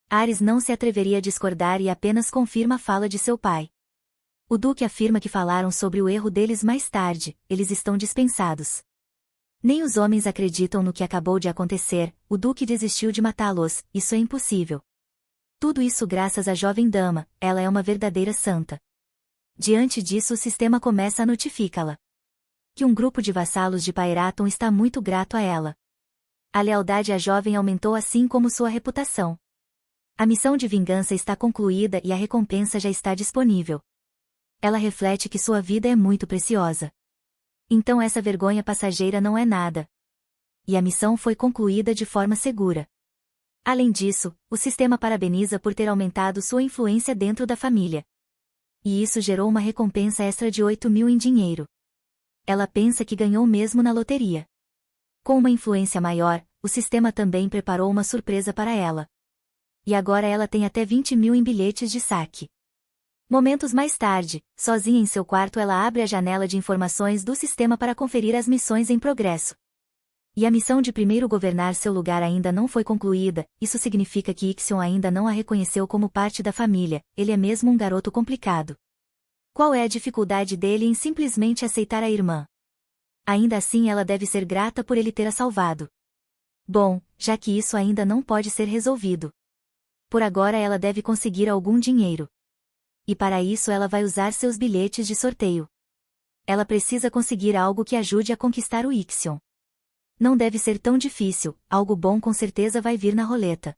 Ares não se atreveria a discordar e apenas confirma a fala de seu pai. O Duque afirma que falaram sobre o erro deles mais tarde, eles estão dispensados. Nem os homens acreditam no que acabou de acontecer, o Duque desistiu de matá-los, isso é impossível. Tudo isso graças à jovem dama, ela é uma verdadeira santa. Diante disso o sistema começa a notificá-la. Que um grupo de vassalos de Paeraton está muito grato a ela. A lealdade à jovem aumentou assim como sua reputação. A missão de vingança está concluída e a recompensa já está disponível. Ela reflete que sua vida é muito preciosa. Então essa vergonha passageira não é nada. E a missão foi concluída de forma segura. Além disso, o sistema parabeniza por ter aumentado sua influência dentro da família. E isso gerou uma recompensa extra de 8.000 em dinheiro. Ela pensa que ganhou mesmo na loteria. Com uma influência maior, o sistema também preparou uma surpresa para ela. E agora ela tem até 20.000 em bilhetes de saque. Momentos mais tarde, sozinha em seu quarto ela abre a janela de informações do sistema para conferir as missões em progresso. E a missão de primeiro governar seu lugar ainda não foi concluída, isso significa que Ixion ainda não a reconheceu como parte da família, ele é mesmo um garoto complicado. Qual é a dificuldade dele em simplesmente aceitar a irmã? Ainda assim ela deve ser grata por ele ter a salvado. Bom, já que isso ainda não pode ser resolvido. Por agora ela deve conseguir algum dinheiro. E para isso ela vai usar seus bilhetes de sorteio. Ela precisa conseguir algo que ajude a conquistar o Ixion. Não deve ser tão difícil, algo bom com certeza vai vir na roleta.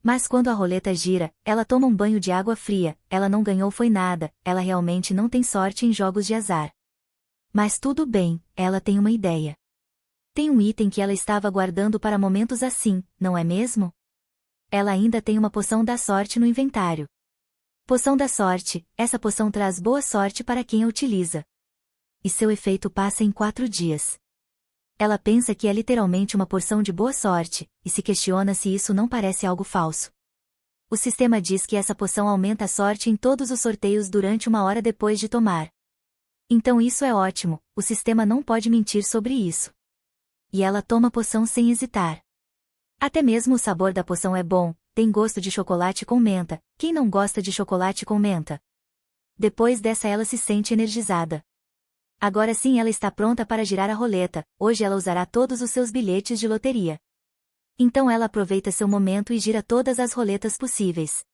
Mas quando a roleta gira, ela toma um banho de água fria, ela não ganhou foi nada, ela realmente não tem sorte em jogos de azar. Mas tudo bem, ela tem uma ideia. Tem um item que ela estava guardando para momentos assim, não é mesmo? Ela ainda tem uma poção da sorte no inventário. Poção da sorte, essa poção traz boa sorte para quem a utiliza. E seu efeito passa em 4 dias. Ela pensa que é literalmente uma porção de boa sorte, e se questiona se isso não parece algo falso. O sistema diz que essa poção aumenta a sorte em todos os sorteios durante 1 hora depois de tomar. Então isso é ótimo, o sistema não pode mentir sobre isso. E ela toma a poção sem hesitar. Até mesmo o sabor da poção é bom, tem gosto de chocolate com menta, quem não gosta de chocolate com menta? Depois dessa ela se sente energizada. Agora sim ela está pronta para girar a roleta, hoje ela usará todos os seus bilhetes de loteria. Então ela aproveita seu momento e gira todas as roletas possíveis.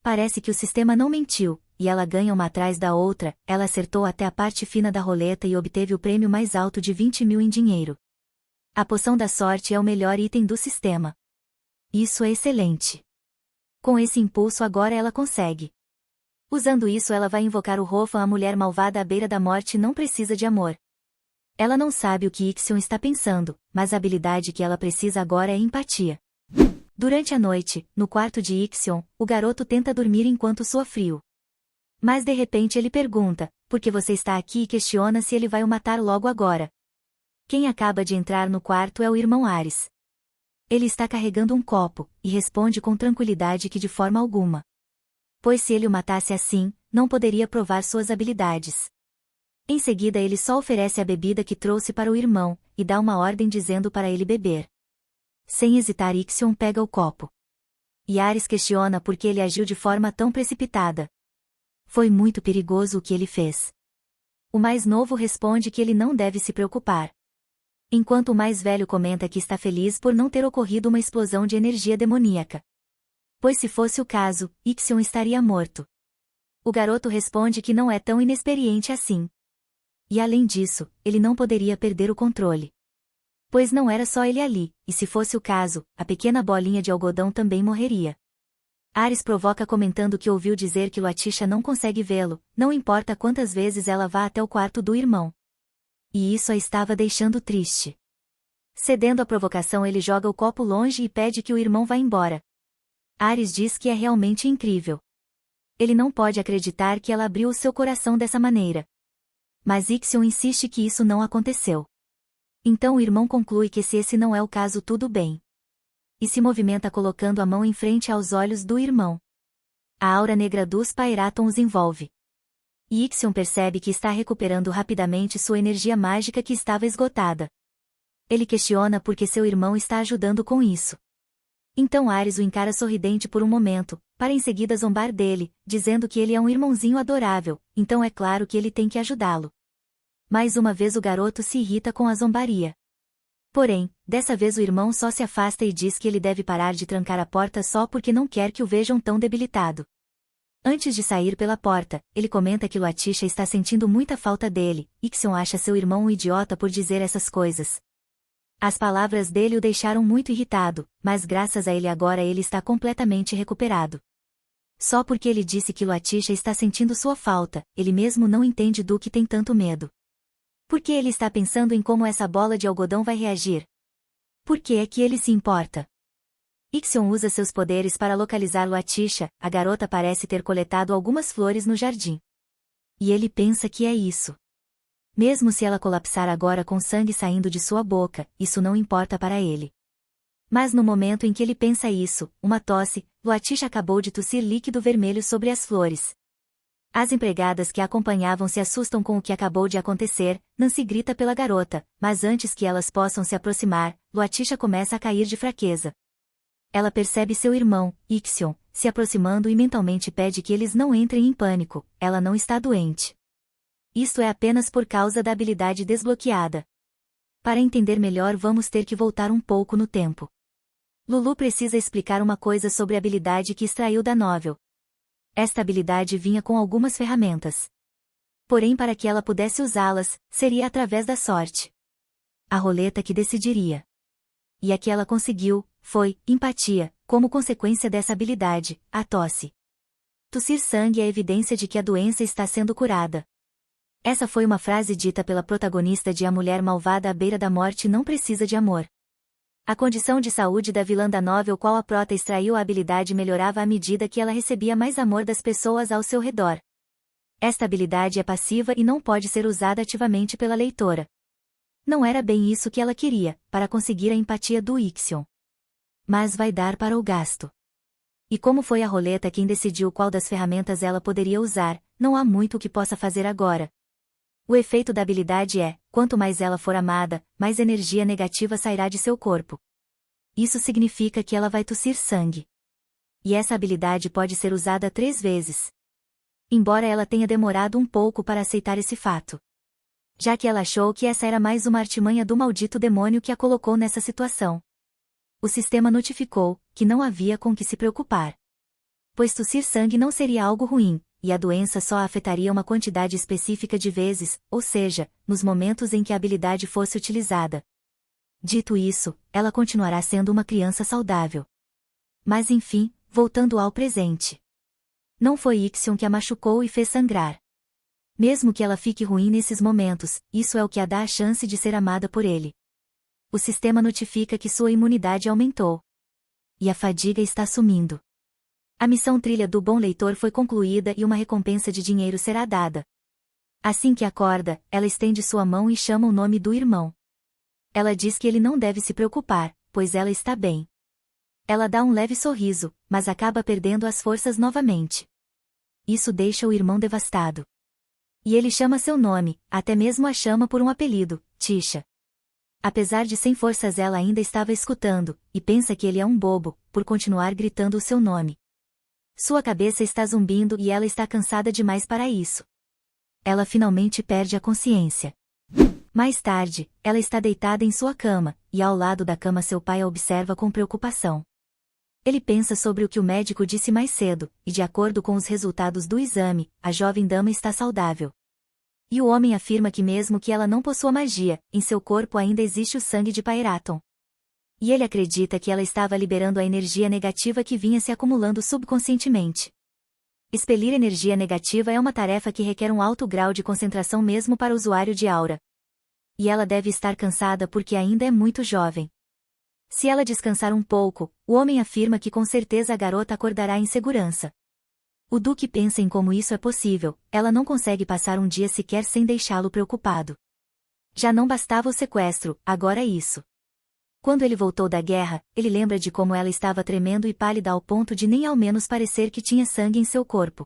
Parece que o sistema não mentiu, e ela ganha uma atrás da outra. Ela acertou até a parte fina da roleta e obteve o prêmio mais alto de 20.000 em dinheiro. A poção da sorte é o melhor item do sistema. Isso é excelente. Com esse impulso agora ela consegue. Usando isso ela vai invocar o Rohan, a mulher malvada à beira da morte não precisa de amor. Ela não sabe o que Ixion está pensando, mas a habilidade que ela precisa agora é empatia. Durante a noite, no quarto de Ixion, o garoto tenta dormir enquanto soa frio. Mas de repente ele pergunta, por que você está aqui, e questiona se ele vai o matar logo agora. Quem acaba de entrar no quarto é o irmão Ares. Ele está carregando um copo, e responde com tranquilidade que de forma alguma. Pois se ele o matasse assim, não poderia provar suas habilidades. Em seguida ele só oferece a bebida que trouxe para o irmão, e dá uma ordem dizendo para ele beber. Sem hesitar Ixion pega o copo. E Ares questiona por que ele agiu de forma tão precipitada. Foi muito perigoso o que ele fez. O mais novo responde que ele não deve se preocupar. Enquanto o mais velho comenta que está feliz por não ter ocorrido uma explosão de energia demoníaca. Pois se fosse o caso, Ixion estaria morto. O garoto responde que não é tão inexperiente assim. E além disso, ele não poderia perder o controle. Pois não era só ele ali, e se fosse o caso, a pequena bolinha de algodão também morreria. Ares provoca comentando que ouviu dizer que Luatisha não consegue vê-lo, não importa quantas vezes ela vá até o quarto do irmão. E isso a estava deixando triste. Cedendo à provocação ele joga o copo longe e pede que o irmão vá embora. Ares diz que é realmente incrível. Ele não pode acreditar que ela abriu o seu coração dessa maneira. Mas Ixion insiste que isso não aconteceu. Então o irmão conclui que se esse não é o caso tudo bem. E se movimenta colocando a mão em frente aos olhos do irmão. A aura negra dos Pyraton os envolve. E Ixion percebe que está recuperando rapidamente sua energia mágica que estava esgotada. Ele questiona por que seu irmão está ajudando com isso. Então Ares o encara sorridente por um momento, para em seguida zombar dele, dizendo que ele é um irmãozinho adorável, então é claro que ele tem que ajudá-lo. Mais uma vez o garoto se irrita com a zombaria. Porém, dessa vez o irmão só se afasta e diz que ele deve parar de trancar a porta só porque não quer que o vejam tão debilitado. Antes de sair pela porta, ele comenta que Luatisha está sentindo muita falta dele. Ixion acha seu irmão um idiota por dizer essas coisas. As palavras dele o deixaram muito irritado, mas graças a ele agora ele está completamente recuperado. Só porque ele disse que Luatisha está sentindo sua falta, ele mesmo não entende do que tem tanto medo. Por que ele está pensando em como essa bola de algodão vai reagir? Por que é que ele se importa? Ixion usa seus poderes para localizar Luatisha, a garota parece ter coletado algumas flores no jardim. E ele pensa que é isso. Mesmo se ela colapsar agora com sangue saindo de sua boca, isso não importa para ele. Mas no momento em que ele pensa isso, uma tosse, Luatisha acabou de tossir líquido vermelho sobre as flores. As empregadas que a acompanhavam se assustam com o que acabou de acontecer. Nancy grita pela garota, mas antes que elas possam se aproximar, Luatisha começa a cair de fraqueza. Ela percebe seu irmão, Ixion, se aproximando e mentalmente pede que eles não entrem em pânico, ela não está doente. Isto é apenas por causa da habilidade desbloqueada. Para entender melhor vamos ter que voltar um pouco no tempo. Lulu precisa explicar uma coisa sobre a habilidade que extraiu da novel. Esta habilidade vinha com algumas ferramentas. Porém para que ela pudesse usá-las, seria através da sorte. A roleta que decidiria. E a que ela conseguiu, foi, empatia, como consequência dessa habilidade, a tosse. Tossir sangue é evidência de que a doença está sendo curada. Essa foi uma frase dita pela protagonista de A Mulher Malvada à Beira da Morte Não Precisa de Amor. A condição de saúde da vilã da novel qual a prota extraiu a habilidade melhorava à medida que ela recebia mais amor das pessoas ao seu redor. Esta habilidade é passiva e não pode ser usada ativamente pela leitora. Não era bem isso que ela queria, para conseguir a empatia do Ixion. Mas vai dar para o gasto. E como foi a roleta quem decidiu qual das ferramentas ela poderia usar, não há muito o que possa fazer agora. O efeito da habilidade é, quanto mais ela for amada, mais energia negativa sairá de seu corpo. Isso significa que ela vai tossir sangue. E essa habilidade pode ser usada 3 vezes. Embora ela tenha demorado um pouco para aceitar esse fato. Já que ela achou que essa era mais uma artimanha do maldito demônio que a colocou nessa situação. O sistema notificou que não havia com que se preocupar. Pois tossir sangue não seria algo ruim, e a doença só a afetaria uma quantidade específica de vezes, ou seja, nos momentos em que a habilidade fosse utilizada. Dito isso, ela continuará sendo uma criança saudável. Mas enfim, voltando ao presente. Não foi Ixion que a machucou e fez sangrar. Mesmo que ela fique ruim nesses momentos, isso é o que a dá a chance de ser amada por ele. O sistema notifica que sua imunidade aumentou. E a fadiga está sumindo. A missão trilha do bom leitor foi concluída e uma recompensa de dinheiro será dada. Assim que acorda, ela estende sua mão e chama o nome do irmão. Ela diz que ele não deve se preocupar, pois ela está bem. Ela dá um leve sorriso, mas acaba perdendo as forças novamente. Isso deixa o irmão devastado. E ele chama seu nome, até mesmo a chama por um apelido, Tisha. Apesar de sem forças, ela ainda estava escutando, e pensa que ele é um bobo, por continuar gritando o seu nome. Sua cabeça está zumbindo e ela está cansada demais para isso. Ela finalmente perde a consciência. Mais tarde, ela está deitada em sua cama, e ao lado da cama seu pai a observa com preocupação. Ele pensa sobre o que o médico disse mais cedo, e de acordo com os resultados do exame, a jovem dama está saudável. E o homem afirma que mesmo que ela não possua magia, em seu corpo ainda existe o sangue de Pairaton. E ele acredita que ela estava liberando a energia negativa que vinha se acumulando subconscientemente. Expelir energia negativa é uma tarefa que requer um alto grau de concentração mesmo para o usuário de aura. E ela deve estar cansada porque ainda é muito jovem. Se ela descansar um pouco, o homem afirma que com certeza a garota acordará em segurança. O Duque pensa em como isso é possível, ela não consegue passar um dia sequer sem deixá-lo preocupado. Já não bastava o sequestro, agora isso. Quando ele voltou da guerra, ele lembra de como ela estava tremendo e pálida ao ponto de nem ao menos parecer que tinha sangue em seu corpo.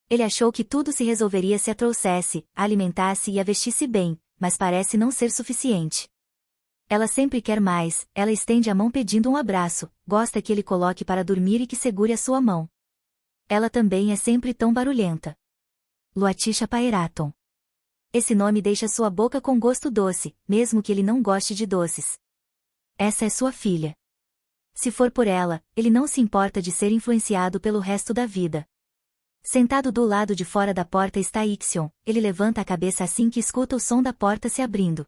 Ele achou que tudo se resolveria se a trouxesse, a alimentasse e a vestisse bem, mas parece não ser suficiente. Ela sempre quer mais, ela estende a mão pedindo um abraço, gosta que ele coloque para dormir e que segure a sua mão. Ela também é sempre tão barulhenta. Luatisha Pairaton. Esse nome deixa sua boca com gosto doce, mesmo que ele não goste de doces. Essa é sua filha. Se for por ela, ele não se importa de ser influenciado pelo resto da vida. Sentado do lado de fora da porta está Ixion, ele levanta a cabeça assim que escuta o som da porta se abrindo.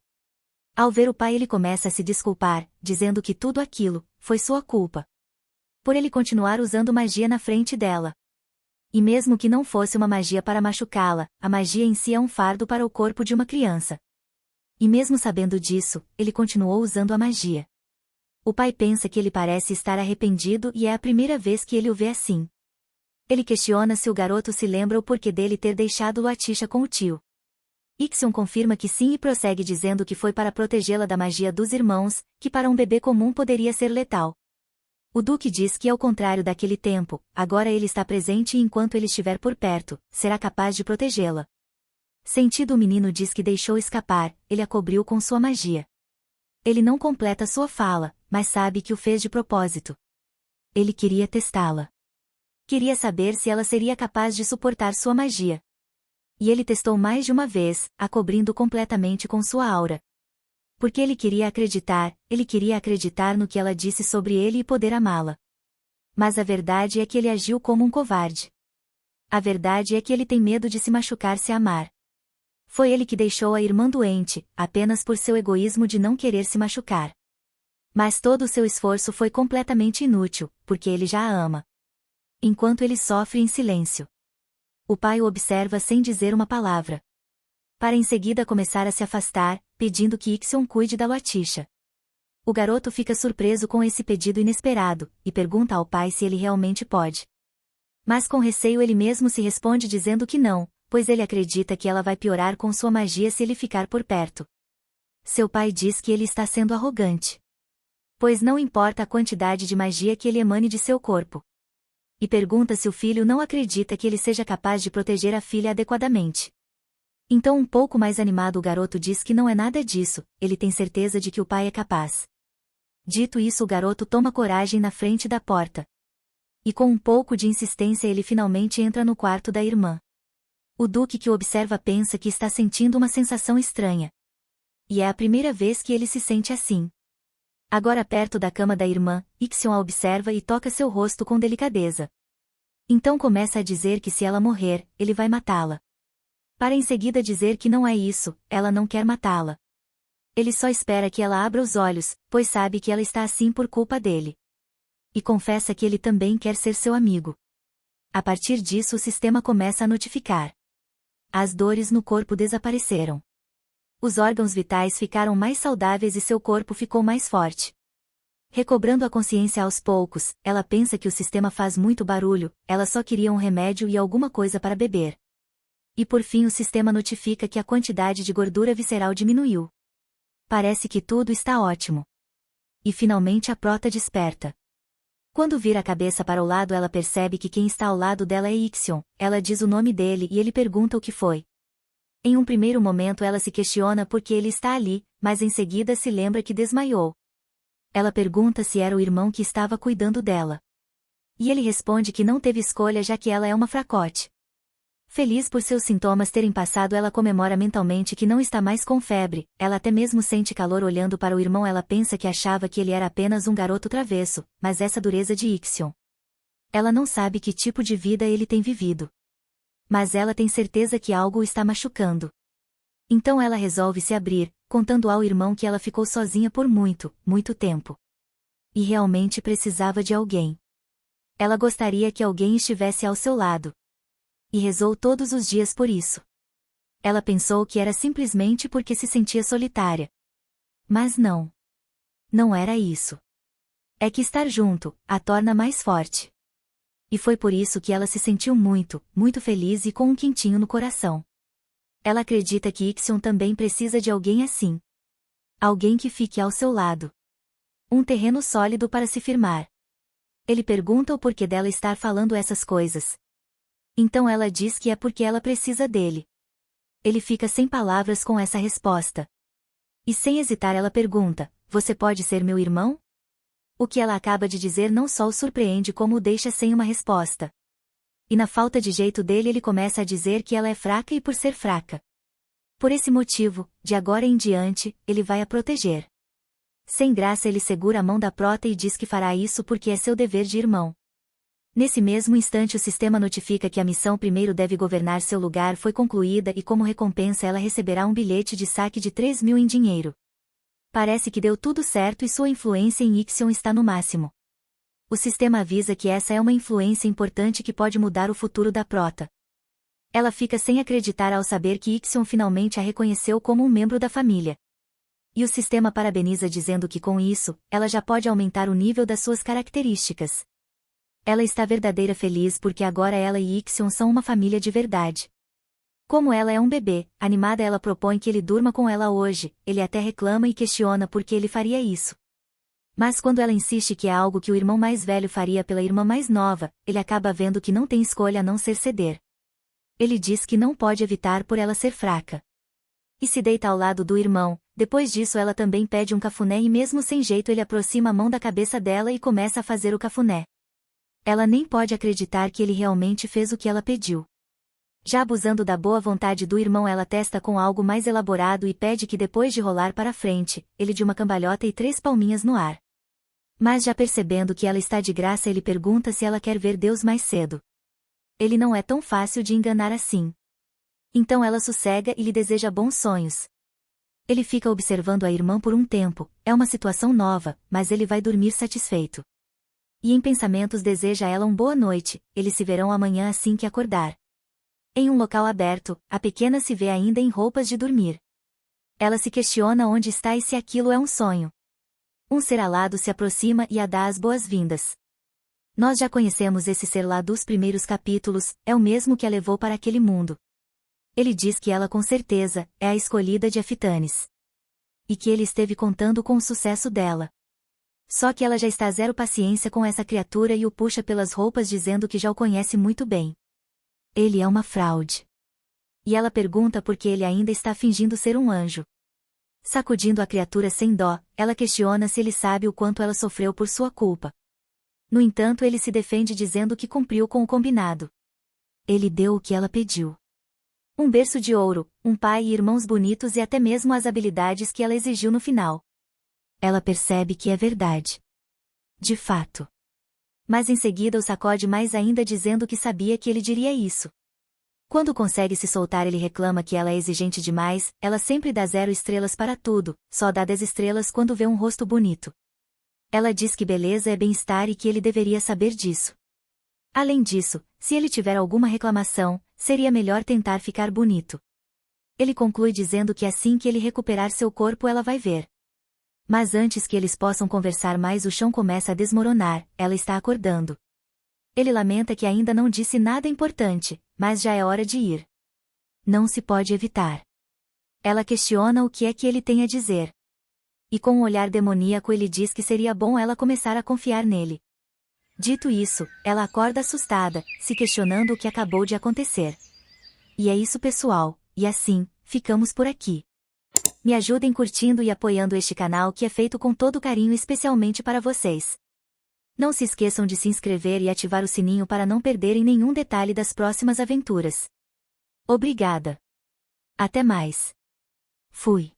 Ao ver o pai ele começa a se desculpar, dizendo que tudo aquilo foi sua culpa. Por ele continuar usando magia na frente dela. E mesmo que não fosse uma magia para machucá-la, a magia em si é um fardo para o corpo de uma criança. E mesmo sabendo disso, ele continuou usando a magia. O pai pensa que ele parece estar arrependido e é a primeira vez que ele o vê assim. Ele questiona se o garoto se lembra o porquê dele ter deixado Luatisha com o tio. Ixion confirma que sim e prossegue dizendo que foi para protegê-la da magia dos irmãos, que para um bebê comum poderia ser letal. O Duque diz que ao contrário daquele tempo, agora ele está presente e enquanto ele estiver por perto, será capaz de protegê-la. Sentido o menino diz que deixou escapar, ele a cobriu com sua magia. Ele não completa sua fala, mas sabe que o fez de propósito. Ele queria testá-la. Queria saber se ela seria capaz de suportar sua magia. E ele testou mais de uma vez, a cobrindo completamente com sua aura. Porque ele queria acreditar no que ela disse sobre ele e poder amá-la. Mas a verdade é que ele agiu como um covarde. A verdade é que ele tem medo de se machucar se amar. Foi ele que deixou a irmã doente, apenas por seu egoísmo de não querer se machucar. Mas todo o seu esforço foi completamente inútil, porque ele já a ama. Enquanto ele sofre em silêncio. O pai o observa sem dizer uma palavra. Para em seguida começar a se afastar, pedindo que Ixion cuide da Luatisha. O garoto fica surpreso com esse pedido inesperado, e pergunta ao pai se ele realmente pode. Mas com receio ele mesmo se responde dizendo que não, pois ele acredita que ela vai piorar com sua magia se ele ficar por perto. Seu pai diz que ele está sendo arrogante. Pois não importa a quantidade de magia que ele emane de seu corpo. E pergunta se o filho não acredita que ele seja capaz de proteger a filha adequadamente. Então um pouco mais animado o garoto diz que não é nada disso, ele tem certeza de que o pai é capaz. Dito isso o garoto toma coragem na frente da porta. E com um pouco de insistência ele finalmente entra no quarto da irmã. O Duque que o observa pensa que está sentindo uma sensação estranha. E é a primeira vez que ele se sente assim. Agora perto da cama da irmã, Ixion a observa e toca seu rosto com delicadeza. Então começa a dizer que se ela morrer, ele vai matá-la. Para em seguida dizer que não é isso, ela não quer matá-la. Ele só espera que ela abra os olhos, pois sabe que ela está assim por culpa dele. E confessa que ele também quer ser seu amigo. A partir disso o sistema começa a notificar. As dores no corpo desapareceram. Os órgãos vitais ficaram mais saudáveis e seu corpo ficou mais forte. Recobrando a consciência aos poucos, ela pensa que o sistema faz muito barulho, ela só queria um remédio e alguma coisa para beber. E por fim o sistema notifica que a quantidade de gordura visceral diminuiu. Parece que tudo está ótimo. E finalmente a prota desperta. Quando vira a cabeça para o lado ela percebe que quem está ao lado dela é Ixion, ela diz o nome dele e ele pergunta o que foi. Em um primeiro momento ela se questiona por que ele está ali, mas em seguida se lembra que desmaiou. Ela pergunta se era o irmão que estava cuidando dela. E ele responde que não teve escolha já que ela é uma fracote. Feliz por seus sintomas terem passado, ela comemora mentalmente que não está mais com febre, ela até mesmo sente calor olhando para o irmão. Ela pensa que achava que ele era apenas um garoto travesso, mas essa dureza de Ixion. Ela não sabe que tipo de vida ele tem vivido. Mas ela tem certeza que algo o está machucando. Então ela resolve se abrir, contando ao irmão que ela ficou sozinha por muito, muito tempo. E realmente precisava de alguém. Ela gostaria que alguém estivesse ao seu lado. E rezou todos os dias por isso. Ela pensou que era simplesmente porque se sentia solitária. Mas não. Não era isso. É que estar junto a torna mais forte. E foi por isso que ela se sentiu muito, muito feliz e com um quentinho no coração. Ela acredita que Ixion também precisa de alguém assim. Alguém que fique ao seu lado. Um terreno sólido para se firmar. Ele pergunta o porquê dela estar falando essas coisas. Então ela diz que é porque ela precisa dele. Ele fica sem palavras com essa resposta. E sem hesitar ela pergunta, você pode ser meu irmão? O que ela acaba de dizer não só o surpreende como o deixa sem uma resposta. E na falta de jeito dele ele começa a dizer que ela é fraca e por ser fraca. Por esse motivo, de agora em diante, ele vai a proteger. Sem graça ele segura a mão da prota e diz que fará isso porque é seu dever de irmão. Nesse mesmo instante o sistema notifica que a missão primeiro deve governar seu lugar foi concluída e como recompensa ela receberá um bilhete de saque de 3.000 em dinheiro. Parece que deu tudo certo e sua influência em Ixion está no máximo. O sistema avisa que essa é uma influência importante que pode mudar o futuro da prota. Ela fica sem acreditar ao saber que Ixion finalmente a reconheceu como um membro da família. E o sistema parabeniza dizendo que com isso, ela já pode aumentar o nível das suas características. Ela está verdadeira feliz porque agora ela e Ixion são uma família de verdade. Como ela é um bebê, animada ela propõe que ele durma com ela hoje, ele até reclama e questiona por que ele faria isso. Mas quando ela insiste que é algo que o irmão mais velho faria pela irmã mais nova, ele acaba vendo que não tem escolha a não ser ceder. Ele diz que não pode evitar por ela ser fraca. E se deita ao lado do irmão, depois disso ela também pede um cafuné e mesmo sem jeito ele aproxima a mão da cabeça dela e começa a fazer o cafuné. Ela nem pode acreditar que ele realmente fez o que ela pediu. Já abusando da boa vontade do irmão ela testa com algo mais elaborado e pede que depois de rolar para frente, ele dê uma cambalhota e 3 palminhas no ar. Mas já percebendo que ela está de graça ele pergunta se ela quer ver Deus mais cedo. Ele não é tão fácil de enganar assim. Então ela sossega e lhe deseja bons sonhos. Ele fica observando a irmã por um tempo, é uma situação nova, mas ele vai dormir satisfeito. E em pensamentos deseja a ela uma boa noite, eles se verão amanhã assim que acordar. Em um local aberto, a pequena se vê ainda em roupas de dormir. Ela se questiona onde está e se aquilo é um sonho. Um ser alado se aproxima e a dá as boas-vindas. Nós já conhecemos esse ser lá dos primeiros capítulos, é o mesmo que a levou para aquele mundo. Ele diz que ela com certeza, é a escolhida de Afitanes. E que ele esteve contando com o sucesso dela. Só que ela já está zero paciência com essa criatura e o puxa pelas roupas dizendo que já o conhece muito bem. Ele é uma fraude. E ela pergunta por que ele ainda está fingindo ser um anjo. Sacudindo a criatura sem dó, ela questiona se ele sabe o quanto ela sofreu por sua culpa. No entanto ele se defende dizendo que cumpriu com o combinado. Ele deu o que ela pediu. Um berço de ouro, um pai e irmãos bonitos e até mesmo as habilidades que ela exigiu no final. Ela percebe que é verdade. De fato. Mas em seguida o sacode mais ainda dizendo que sabia que ele diria isso. Quando consegue se soltar ele reclama que ela é exigente demais, ela sempre dá 0 estrelas para tudo, só dá 10 estrelas quando vê um rosto bonito. Ela diz que beleza é bem-estar e que ele deveria saber disso. Além disso, se ele tiver alguma reclamação, seria melhor tentar ficar bonito. Ele conclui dizendo que assim que ele recuperar seu corpo ela vai ver. Mas antes que eles possam conversar mais o chão começa a desmoronar, ela está acordando. Ele lamenta que ainda não disse nada importante, mas já é hora de ir. Não se pode evitar. Ela questiona o que é que ele tem a dizer. E com um olhar demoníaco ele diz que seria bom ela começar a confiar nele. Dito isso, ela acorda assustada, se questionando o que acabou de acontecer. E é isso pessoal, e assim, ficamos por aqui. Me ajudem curtindo e apoiando este canal que é feito com todo carinho especialmente para vocês. Não se esqueçam de se inscrever e ativar o sininho para não perderem nenhum detalhe das próximas aventuras. Obrigada. Até mais. Fui.